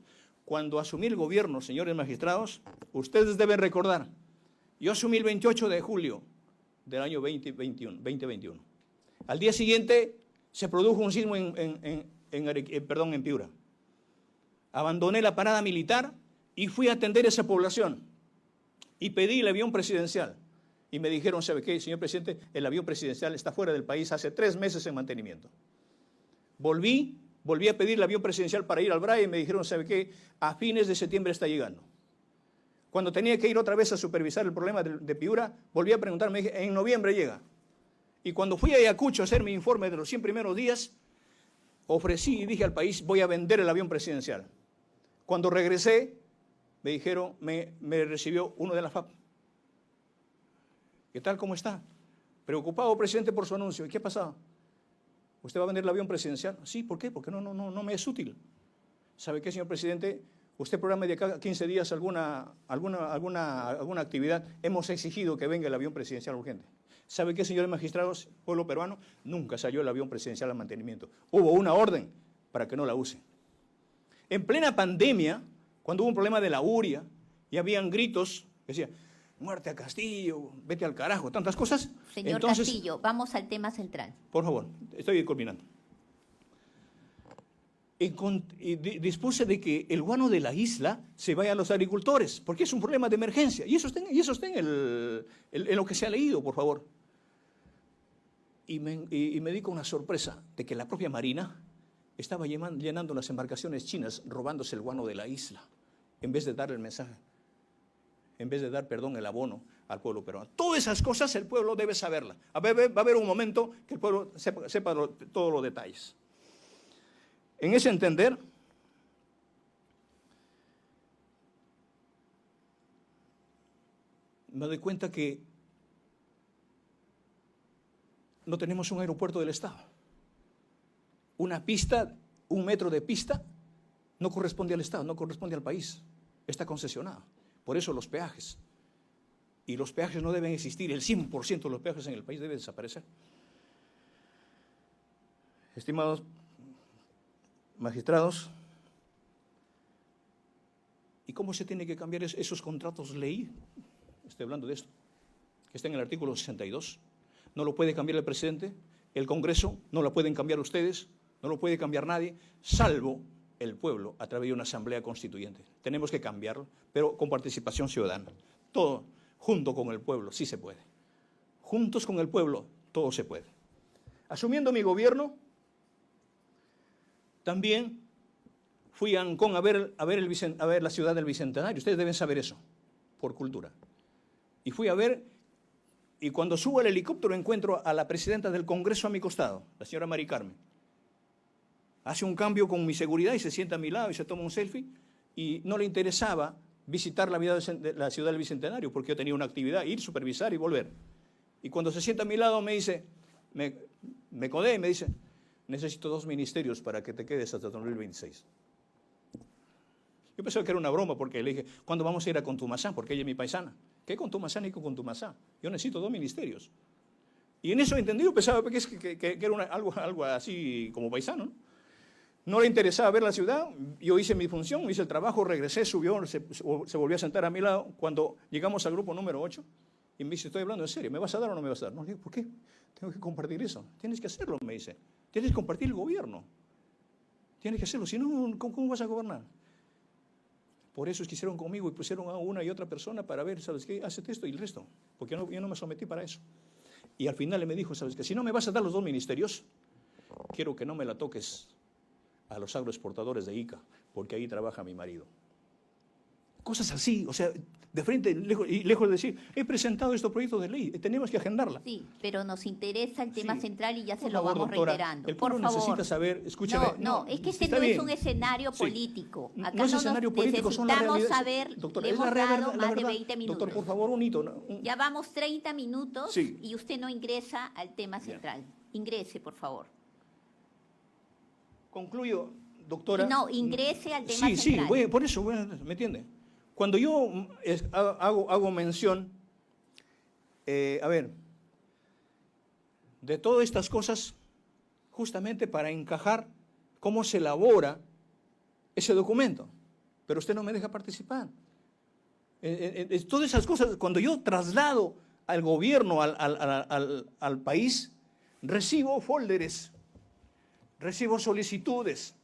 Cuando asumí el gobierno, señores magistrados, ustedes deben recordar, yo asumí el 28 de julio del año 2021. Al día siguiente se produjo un sismo en Piura. Abandoné la parada militar y fui a atender a esa población y pedí el avión presidencial. Y me dijeron, ¿sabe qué, señor presidente? El avión presidencial está fuera del país hace 3 meses en mantenimiento. Volví a pedir el avión presidencial para ir al BRAE y me dijeron, ¿sabe qué? A fines de septiembre está llegando. Cuando tenía que ir otra vez a supervisar el problema de Piura, volví a preguntar, me dije, en noviembre llega. Y cuando fui a Ayacucho a hacer mi informe de los 100 primeros días, ofrecí y dije al país, voy a vender el avión presidencial. Cuando regresé, me dijeron, me recibió uno de la FAP. ¿Qué tal? ¿Cómo está? Preocupado, presidente, por su anuncio. ¿Y qué ha pasado? ¿Usted va a vender el avión presidencial? Sí, ¿por qué? Porque no me es útil. ¿Sabe qué, señor presidente? Usted programa de acá a 15 días alguna actividad. Hemos exigido que venga el avión presidencial urgente. ¿Sabe qué, señores magistrados, pueblo peruano? Nunca salió el avión presidencial al mantenimiento. Hubo una orden para que no la use. En plena pandemia, cuando hubo un problema de la uria y habían gritos que decían, muerte a Castillo, vete al carajo, tantas cosas. Señor Castillo, vamos al tema central. Por favor, estoy culminando. Y dispuse de que el guano de la isla se vaya a los agricultores, porque es un problema de emergencia. Y eso está en lo que se ha leído, por favor. Y me di con una sorpresa de que la propia Marina estaba llenando las embarcaciones chinas, robándose el guano de la isla, en vez de dar el mensaje, en vez de dar, perdón, el abono al pueblo peruano. Todas esas cosas el pueblo debe saberlas. Va a haber un momento que el pueblo sepa todos los detalles. En ese entender, me doy cuenta que no tenemos un aeropuerto del Estado. Una pista, 1 metro de pista, no corresponde al Estado, no corresponde al país. Está concesionado. Por eso los peajes. Y los peajes no deben existir. El 100% de los peajes en el país debe desaparecer. Estimados magistrados, ¿y cómo se tiene que cambiar esos contratos ley? Estoy hablando de esto, que está en el artículo 62. No lo puede cambiar el presidente, el Congreso, no lo pueden cambiar ustedes, no lo puede cambiar nadie, salvo el pueblo a través de una asamblea constituyente. Tenemos que cambiarlo, pero con participación ciudadana. Todo junto con el pueblo, sí se puede. Juntos con el pueblo, todo se puede. Asumiendo mi gobierno, también fui a Ancón a ver la ciudad del Bicentenario. Ustedes deben saber eso, por cultura. Y fui a ver, y cuando subo al helicóptero encuentro a la presidenta del Congreso a mi costado, la señora Mari Carmen. Hace un cambio con mi seguridad y se sienta a mi lado y se toma un selfie, y no le interesaba visitar la ciudad del Bicentenario, porque yo tenía una actividad, ir, supervisar y volver. Y cuando se sienta a mi lado me dice, me codea y me dice, necesito 2 ministerios para que te quedes hasta 2026. Yo pensaba que era una broma porque le dije, ¿cuándo vamos a ir a Contumazán? Porque ella es mi paisana. ¿Qué Contumazán y Contumazán? Yo necesito 2 ministerios. Y en eso entendí, yo pensaba que era algo así como paisano, ¿no? No le interesaba ver la ciudad, yo hice mi función, hice el trabajo, regresé, subió, se volvió a sentar a mi lado. Cuando llegamos al grupo número 8, y me dice, estoy hablando en serio, ¿me vas a dar o no me vas a dar? No, le digo, ¿por qué? Tengo que compartir eso. Tienes que hacerlo, me dice. Tienes que compartir el gobierno. Tienes que hacerlo, si no, ¿cómo vas a gobernar? Por eso es que hicieron conmigo y pusieron a una y otra persona para ver, ¿sabes qué? Hacete esto y el resto. Porque yo no me sometí para eso. Y al final él me dijo, ¿sabes qué? Si no me vas a dar los 2 ministerios, quiero que no me la toques a los agroexportadores de Ica, porque ahí trabaja mi marido. Cosas así, o sea, de frente, lejos de decir, he presentado estos proyectos de ley, tenemos que agendarla. Sí, pero nos interesa el tema central y ya se Por lo favor, vamos doctora, reiterando. el pueblo por favor. necesita saber, escúchame. No, es que este está no bien. es un escenario Sí. político. Acá No es escenario político, son las necesitamos realidades. saber, Doctora, le es la hemos dado verdad, más de 20 minutos. Doctor, por favor, un hito. Ya vamos 30 minutos Sí. y usted no ingresa al tema central. Ingrese, por favor. Concluyo, doctora. No, ingrese al tema Sí, central. sí, por eso, ¿me entiende? Cuando yo hago mención, a ver, de todas estas cosas, justamente para encajar cómo se elabora ese documento, pero usted no me deja participar. Todas esas cosas, cuando yo traslado al gobierno, al país, recibo folders, recibo solicitudes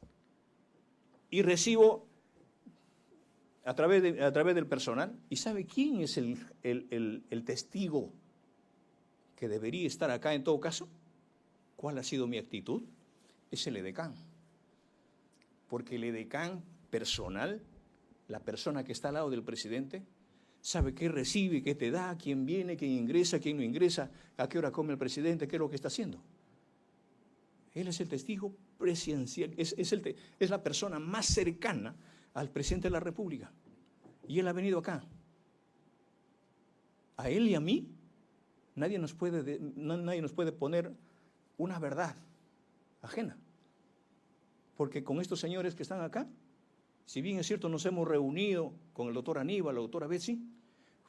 y recibo a través del personal. ¿Y sabe quién es el testigo que debería estar acá en todo caso? ¿Cuál ha sido mi actitud? Es el edecán. Porque el edecán personal, la persona que está al lado del presidente, sabe qué recibe, qué te da, quién viene, quién ingresa, quién no ingresa, a qué hora come el presidente, qué es lo que está haciendo. Él es el testigo presidencial, es la persona más cercana al presidente de la República. Y él ha venido acá. A él y a mí, nadie nos puede poner una verdad ajena. Porque con estos señores que están acá, si bien es cierto nos hemos reunido con el doctor Aníbal, la doctora Betsy,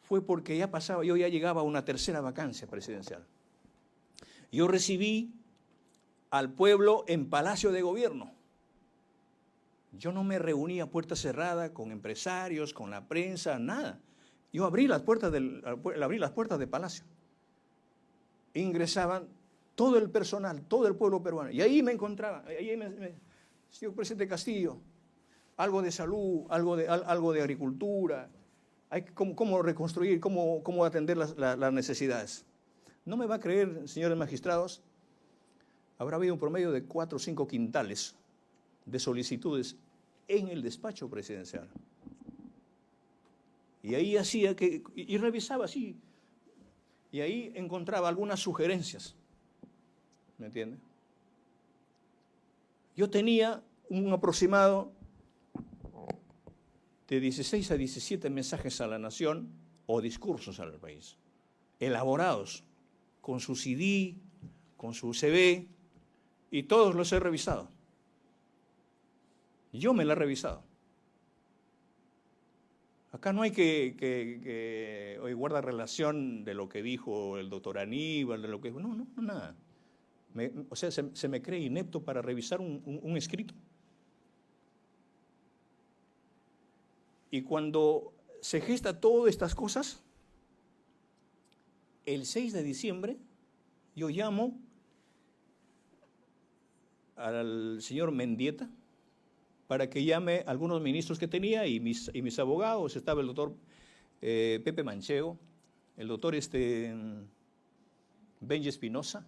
fue porque yo ya llegaba a una tercera vacancia presidencial. Yo recibí al pueblo en Palacio de Gobierno. Yo no me reuní a puerta cerrada con empresarios, con la prensa, nada. Yo abrí las puertas de Palacio. Ingresaban todo el personal, todo el pueblo peruano. Y ahí me encontraba, señor presidente Castillo, algo de salud, algo de agricultura, cómo reconstruir, cómo atender las necesidades. No me va a creer, señores magistrados, habrá habido un promedio de 4 o 5 quintales de solicitudes en el despacho presidencial. Y ahí hacía y revisaba así, y ahí encontraba algunas sugerencias, ¿me entiende? Yo tenía un aproximado de 16 a 17 mensajes a la nación o discursos al país, elaborados con su CD, con su CV, y todos los he revisado. Yo me la he revisado. Acá no hay que hoy guarda relación de lo que dijo el doctor Aníbal, de lo que... No, nada. O sea, se me cree inepto para revisar un escrito. Y cuando se gesta todas estas cosas, el 6 de diciembre yo llamo al señor Mendieta para que llame a algunos ministros que tenía y mis abogados. Estaba el doctor Pepe Manchego, el doctor Benji Espinosa,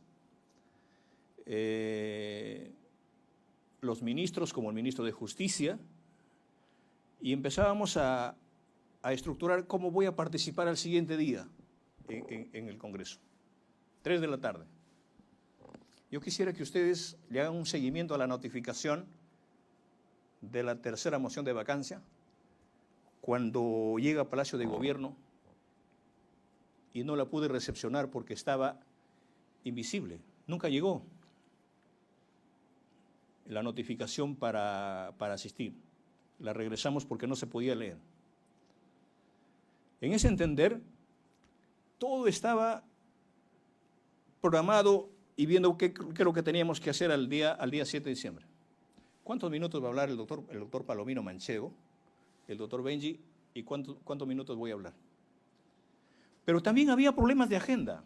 los ministros como el ministro de Justicia, y empezábamos a estructurar cómo voy a participar al siguiente día en el Congreso, 3 de la tarde. Yo quisiera que ustedes le hagan un seguimiento a la notificación de la tercera moción de vacancia, cuando llega a Palacio de Gobierno, y no la pude recepcionar porque estaba invisible. Nunca llegó la notificación para asistir. La regresamos porque no se podía leer. En ese entender, todo estaba programado y viendo qué es lo que teníamos que hacer al día 7 de diciembre. ¿Cuántos minutos va a hablar el doctor Palomino Manchego, el doctor Benji, y cuántos minutos voy a hablar? Pero también había problemas de agenda.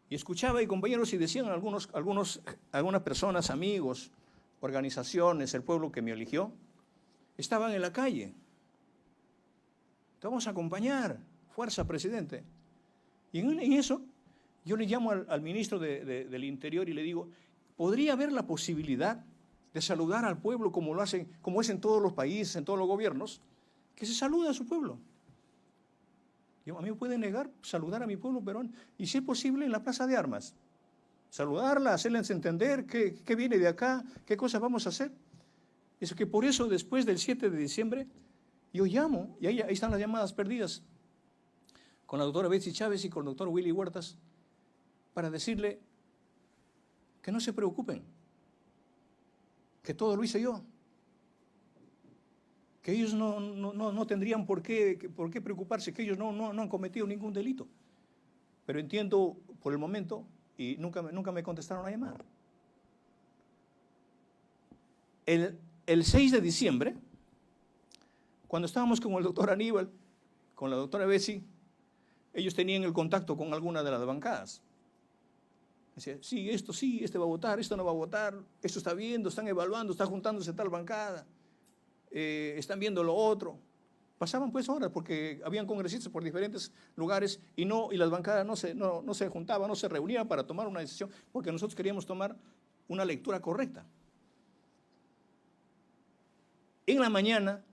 Y escuchaba y compañeros y decían algunas personas, amigos, organizaciones, el pueblo que me eligió, estaban en la calle. Te vamos a acompañar, fuerza, presidente. Y en eso yo le llamo al ministro del Interior y le digo, ¿podría haber la posibilidad de saludar al pueblo como lo hacen, como es en todos los países, en todos los gobiernos, que se salude a su pueblo? A mí me pueden negar saludar a mi pueblo peruano, y si es posible en la Plaza de Armas, saludarla, hacerles entender qué viene de acá, qué cosas vamos a hacer. Es que por eso después del 7 de diciembre yo llamo, y ahí están las llamadas perdidas, con la doctora Betsy Chávez y con el doctor Willy Huertas, para decirle que no se preocupen, que todo lo hice yo, que ellos no tendrían por qué preocuparse, que ellos no han cometido ningún delito. Pero entiendo por el momento, y nunca me contestaron la llamada. El 6 de diciembre, cuando estábamos con el doctor Aníbal, con la doctora Betsy, ellos tenían el contacto con alguna de las bancadas. Decía, sí, este va a votar, esto no va a votar, esto está viendo, están evaluando, está juntándose tal bancada, están viendo lo otro. Pasaban pues horas porque habían congresistas por diferentes lugares y las bancadas no se juntaban, no se reunían para tomar una decisión, porque nosotros queríamos tomar una lectura correcta. En la mañana,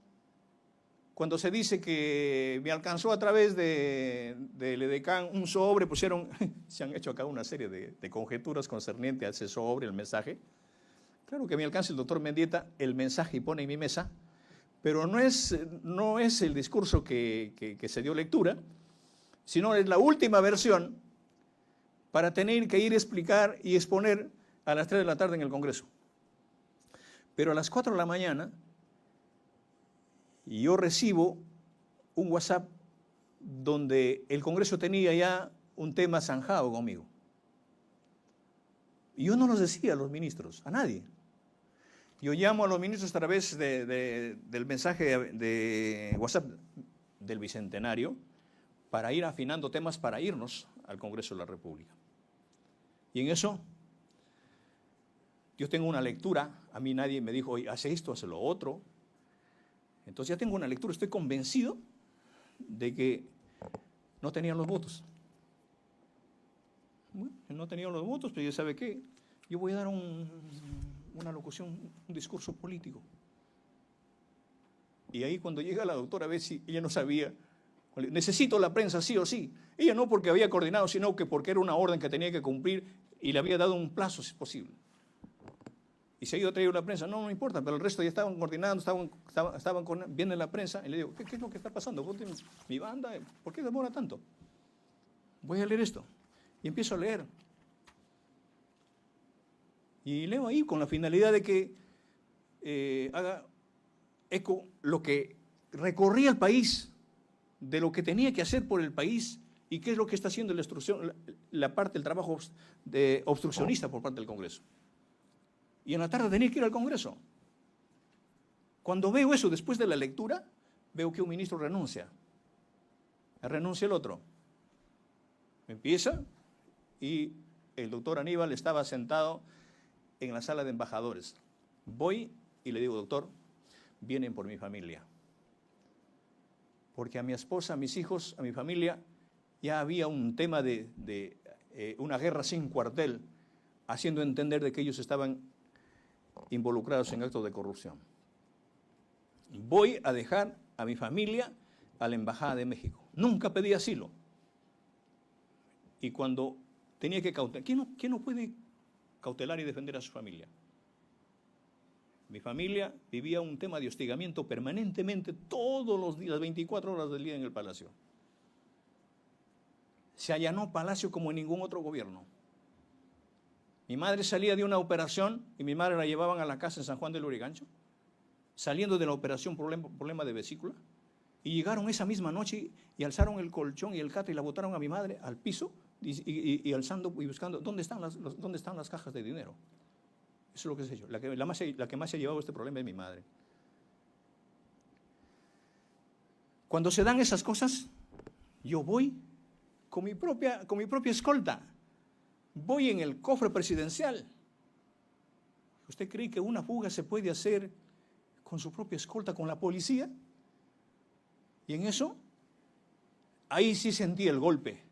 cuando se dice que me alcanzó a través del EDECAN un sobre, se han hecho acá una serie de conjeturas concernientes a ese sobre, el mensaje. Claro que me alcanza el doctor Mendieta el mensaje y pone en mi mesa, pero no es el discurso que se dio lectura, sino es la última versión para tener que ir a explicar y exponer a las 3 de la tarde en el Congreso. Pero a las 4 de la mañana, y yo recibo un WhatsApp donde el Congreso tenía ya un tema zanjado conmigo. Y yo no los decía a los ministros, a nadie. Yo llamo a los ministros a través del mensaje de WhatsApp del Bicentenario para ir afinando temas para irnos al Congreso de la República. Y en eso yo tengo una lectura, a mí nadie me dijo, oye, hace esto, hace lo otro. Entonces ya tengo una lectura, estoy convencido de que no tenían los votos. Bueno, no tenían los votos, pero ya sabe qué, yo voy a dar una locución, un discurso político. Y ahí cuando llega la doctora Betsy, ella no sabía, necesito la prensa sí o sí. Ella no porque había coordinado, sino que porque era una orden que tenía que cumplir y le había dado un plazo si es posible. Y se ha ido a traer una prensa. No, no importa, pero el resto ya estaban coordinando, estaban viendo en la prensa. Y le digo, ¿qué es lo que está pasando? Mi banda, ¿por qué demora tanto? Voy a leer esto. Y empiezo a leer. Y leo ahí con la finalidad de que haga eco lo que recorría el país, de lo que tenía que hacer por el país y qué es lo que está haciendo la parte del trabajo obstruccionista por parte del Congreso. Y en la tarde tenía que ir al Congreso. Cuando veo eso después de la lectura, veo que un ministro renuncia. Renuncia el otro. Empieza y el doctor Aníbal estaba sentado en la sala de embajadores. Voy y le digo, doctor, vienen por mi familia. Porque a mi esposa, a mis hijos, a mi familia, ya había un tema de una guerra sin cuartel, haciendo entender de que ellos estaban involucrados en actos de corrupción. Voy a dejar a mi familia a la Embajada de México. Nunca pedí asilo. Y cuando tenía que cautelar, ¿quién no puede cautelar y defender a su familia? Mi familia vivía un tema de hostigamiento permanentemente todos los días, 24 horas del día en el Palacio. Se allanó Palacio como en ningún otro gobierno. Mi madre salía de una operación y mi madre la llevaban a la casa en San Juan del Lurigancho, saliendo de la operación problema de vesícula, y llegaron esa misma noche y alzaron el colchón y el catre y la botaron a mi madre al piso y alzando y buscando dónde están las cajas de dinero. Eso es lo que se ha hecho. La que más se ha llevado este problema es mi madre. Cuando se dan esas cosas, yo voy con mi propia escolta. Voy en el cofre presidencial. ¿Usted cree que una fuga se puede hacer con su propia escolta, con la policía? Y en eso, ahí sí sentí el golpe.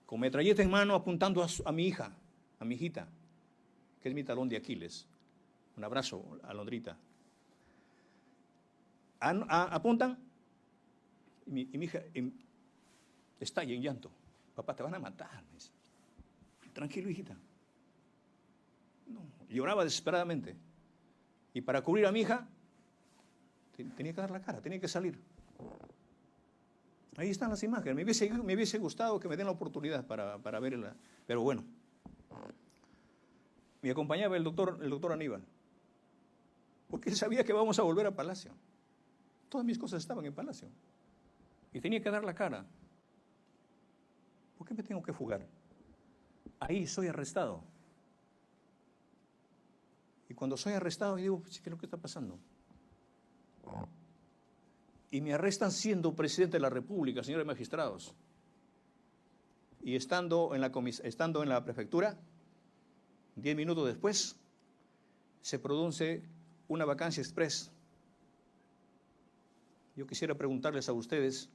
Con metralleta en mano apuntando a mi hija, a mi hijita, que es mi talón de Aquiles. Un abrazo, Alondrita. Apuntan y mi hija estalla en llanto. Papá, te van a matar. Me dice. Tranquilo, hijita. No, lloraba desesperadamente. Y para cubrir a mi hija, tenía que dar la cara, tenía que salir. Ahí están las imágenes. Me hubiese gustado que me den la oportunidad para verla. Pero bueno. Me acompañaba el doctor Aníbal. Porque él sabía que vamos a volver a Palacio. Todas mis cosas estaban en Palacio. Y tenía que dar la cara. ¿Por qué me tengo que fugar? Ahí soy arrestado. Y cuando soy arrestado, digo, ¿qué es lo que está pasando? Y me arrestan siendo presidente de la República, señores magistrados. Y estando en la prefectura, 10 minutos después, se produce una vacancia express. Yo quisiera preguntarles a ustedes,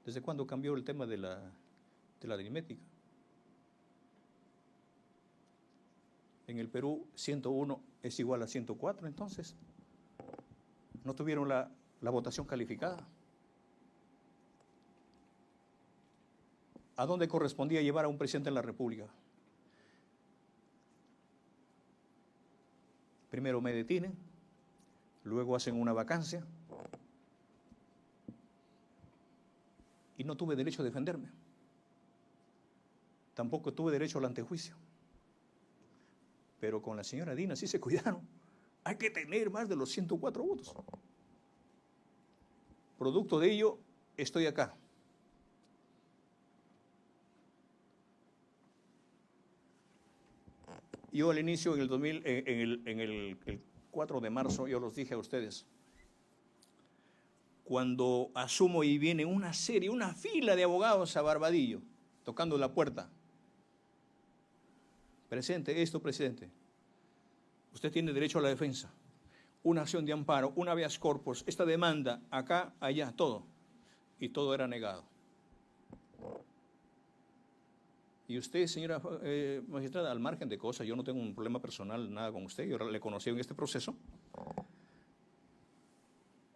¿desde cuándo cambió el tema de la aritmética? En el Perú, 101 es igual a 104, entonces. ¿No tuvieron la votación calificada? ¿A dónde correspondía llevar a un presidente de la República? Primero me detienen, luego hacen una vacancia y no tuve derecho a defenderme. Tampoco tuve derecho al antejuicio. Pero con la señora Dina sí se cuidaron. Hay que tener más de los 104 votos. Producto de ello, estoy acá. Yo al inicio, en el 4 de marzo, yo los dije a ustedes, cuando asumo y viene una fila de abogados a Barbadillo, tocando la puerta. Presidente, usted tiene derecho a la defensa, una acción de amparo, una habeas corpus, esta demanda, acá, allá, todo. Y todo era negado. Y usted, señora magistrada, al margen de cosas, yo no tengo un problema personal, nada con usted, yo le conocí en este proceso.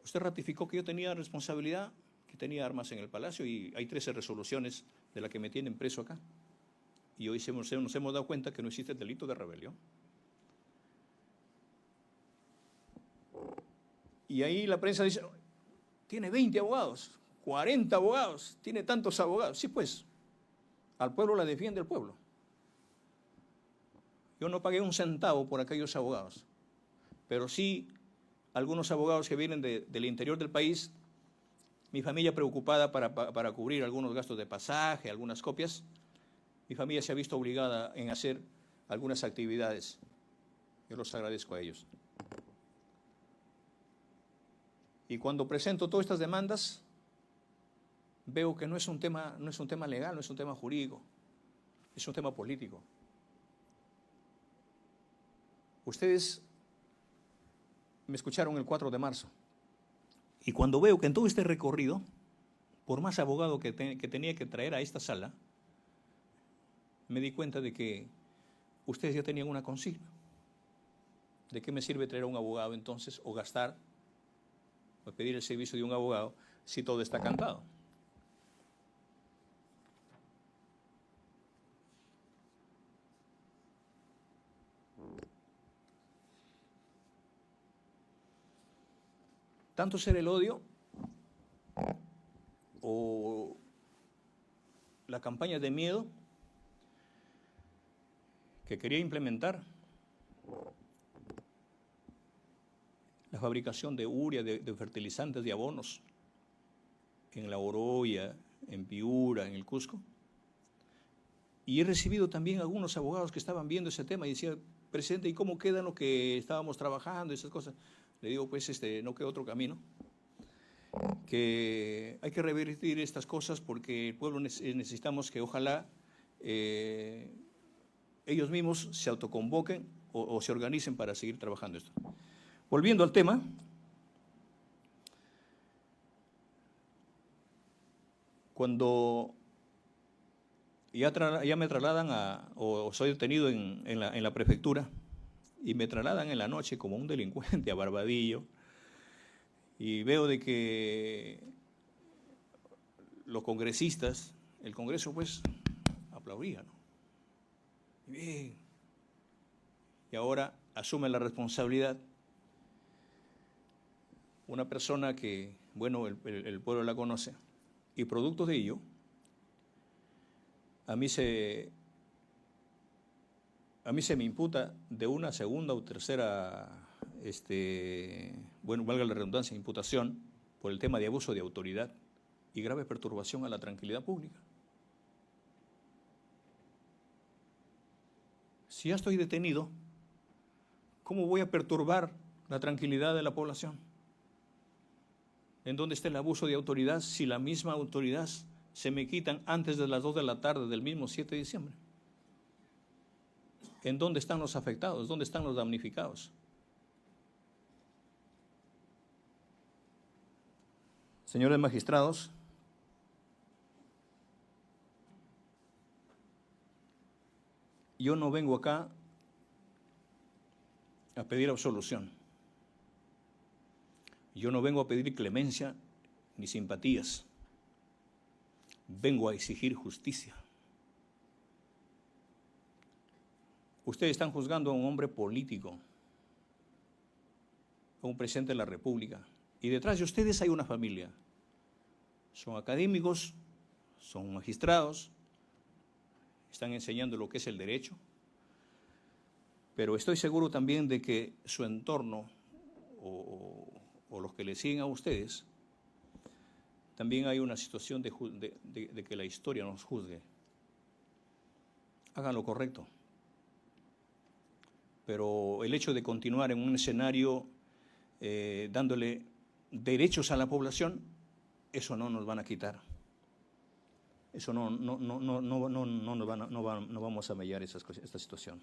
Usted ratificó que yo tenía responsabilidad, que tenía armas en el Palacio y hay 13 resoluciones de las que me tienen preso acá. Y hoy nos hemos dado cuenta que no existe el delito de rebelión. Y ahí la prensa dice, tiene 20 abogados, 40 abogados, tiene tantos abogados. Sí, pues, al pueblo la defiende el pueblo. Yo no pagué un centavo por aquellos abogados, pero sí algunos abogados que vienen del interior del país, mi familia preocupada para cubrir algunos gastos de pasaje, algunas copias, mi familia se ha visto obligada en hacer algunas actividades. Yo los agradezco a ellos. Y cuando presento todas estas demandas, veo que no es un tema legal, no es un tema jurídico, es un tema político. Ustedes me escucharon el 4 de marzo. Y cuando veo que en todo este recorrido, por más abogado que tenía que traer a esta sala, me di cuenta de que ustedes ya tenían una consigna. ¿De qué me sirve traer a un abogado entonces o gastar o pedir el servicio de un abogado si todo está cantado? Tanto ser el odio o la campaña de miedo que quería implementar la fabricación de urea, de fertilizantes, de abonos en La Oroya, en Piura, en el Cusco. Y he recibido también algunos abogados que estaban viendo ese tema y decían, presidente, ¿y cómo queda lo que estábamos trabajando? Esas cosas. Le digo, pues, no queda otro camino, que hay que revertir estas cosas porque el pueblo necesitamos que ojalá ellos mismos se autoconvoquen o se organicen para seguir trabajando esto. Volviendo al tema, cuando ya me trasladan o soy detenido en la prefectura y me trasladan en la noche como un delincuente a Barbadillo y veo de que los congresistas, el Congreso pues aplaudía, ¿no? Bien. Y ahora asume la responsabilidad una persona que, bueno, el pueblo la conoce, y producto de ello, a mí se me imputa de una segunda o tercera, bueno, valga la redundancia, imputación por el tema de abuso de autoridad y grave perturbación a la tranquilidad pública. Si ya estoy detenido, ¿cómo voy a perturbar la tranquilidad de la población? ¿En dónde está el abuso de autoridad si la misma autoridad se me quitan antes de las 2 de la tarde del mismo 7 de diciembre? ¿En dónde están los afectados? ¿Dónde están los damnificados? Señores magistrados, yo no vengo acá a pedir absolución. Yo no vengo a pedir clemencia ni simpatías. Vengo a exigir justicia. Ustedes están juzgando a un hombre político, a un presidente de la República, y detrás de ustedes hay una familia. Son académicos, son magistrados, están enseñando lo que es el derecho, pero estoy seguro también de que su entorno o los que le siguen a ustedes, también hay una situación de que la historia nos juzgue. Hagan lo correcto. Pero el hecho de continuar en un escenario dándole derechos a la población, eso no nos van a quitar. Eso no vamos a mediar esta situación.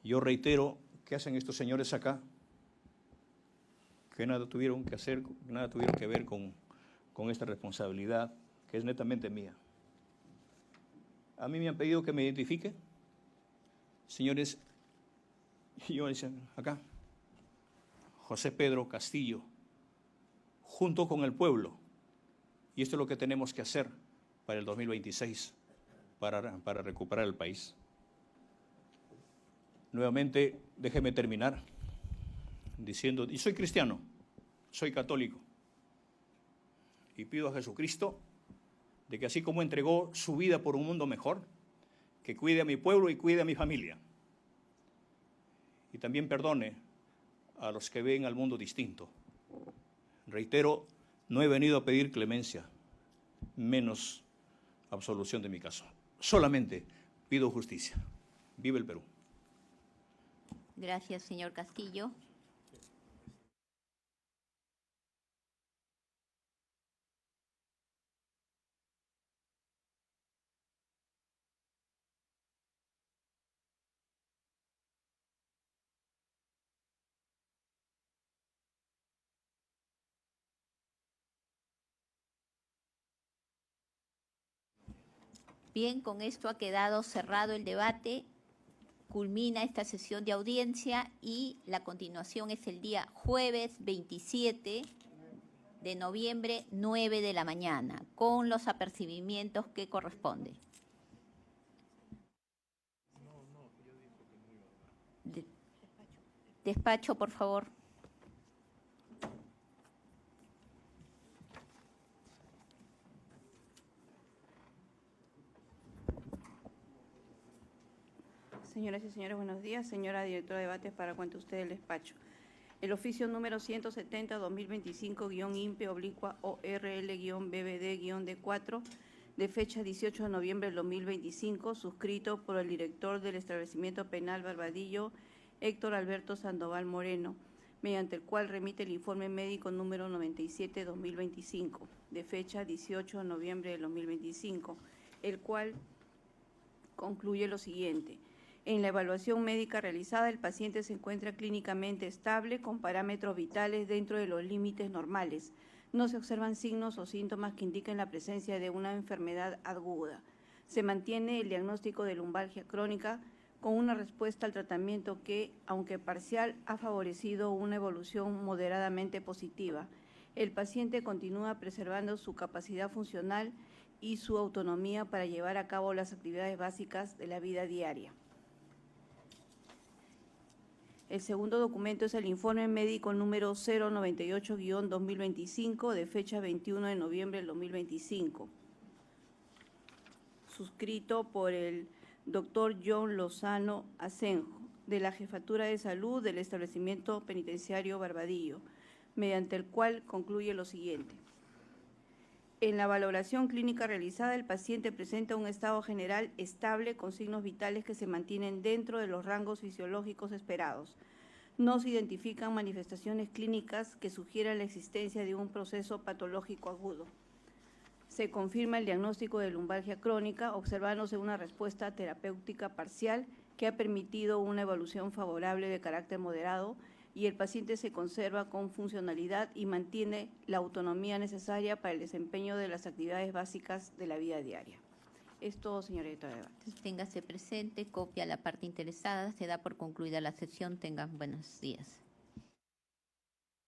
Yo reitero, ¿qué hacen estos señores acá? Que nada tuvieron que hacer, nada tuvieron que ver con esta responsabilidad, que es netamente mía. A mí me han pedido que me identifique. Señores, yo decía acá, José Pedro Castillo, junto con el pueblo. Y esto es lo que tenemos que hacer para el 2026, para recuperar el país. Nuevamente, déjeme terminar diciendo, y soy cristiano, soy católico, y pido a Jesucristo de que así como entregó su vida por un mundo mejor, que cuide a mi pueblo y cuide a mi familia. Y también perdone a los que ven al mundo distinto. Reitero, no he venido a pedir clemencia, menos absolución de mi caso. Solamente pido justicia. Viva el Perú. Gracias, señor Castillo. Bien, con esto ha quedado cerrado el debate. Culmina esta sesión de audiencia y la continuación es el día jueves 27 de noviembre, 9 de la mañana, con los apercibimientos que corresponden. Despacho, por favor. Señoras y señores, buenos días. Señora directora de debates, para cuenta usted el despacho. El oficio número 170-2025-INPE/ORL-BBD-D4 de fecha 18 de noviembre del 2025, suscrito por el director del establecimiento penal Barbadillo, Héctor Alberto Sandoval Moreno, mediante el cual remite el informe médico número 97-2025 de fecha 18 de noviembre del 2025, el cual concluye lo siguiente. En la evaluación médica realizada, el paciente se encuentra clínicamente estable con parámetros vitales dentro de los límites normales. No se observan signos o síntomas que indiquen la presencia de una enfermedad aguda. Se mantiene el diagnóstico de lumbalgia crónica con una respuesta al tratamiento que, aunque parcial, ha favorecido una evolución moderadamente positiva. El paciente continúa preservando su capacidad funcional y su autonomía para llevar a cabo las actividades básicas de la vida diaria. El segundo documento es el informe médico número 098-2025 de fecha 21 de noviembre del 2025, suscrito por el doctor John Lozano Asenjo, de la Jefatura de Salud del Establecimiento Penitenciario Barbadillo, mediante el cual concluye lo siguiente. En la valoración clínica realizada, el paciente presenta un estado general estable con signos vitales que se mantienen dentro de los rangos fisiológicos esperados. No se identifican manifestaciones clínicas que sugieran la existencia de un proceso patológico agudo. Se confirma el diagnóstico de lumbalgia crónica, observándose una respuesta terapéutica parcial que ha permitido una evolución favorable de carácter moderado, y el paciente se conserva con funcionalidad y mantiene la autonomía necesaria para el desempeño de las actividades básicas de la vida diaria. Es todo, señora directora de debates. Téngase presente, copia a la parte interesada, se da por concluida la sesión. Tengan buenos días.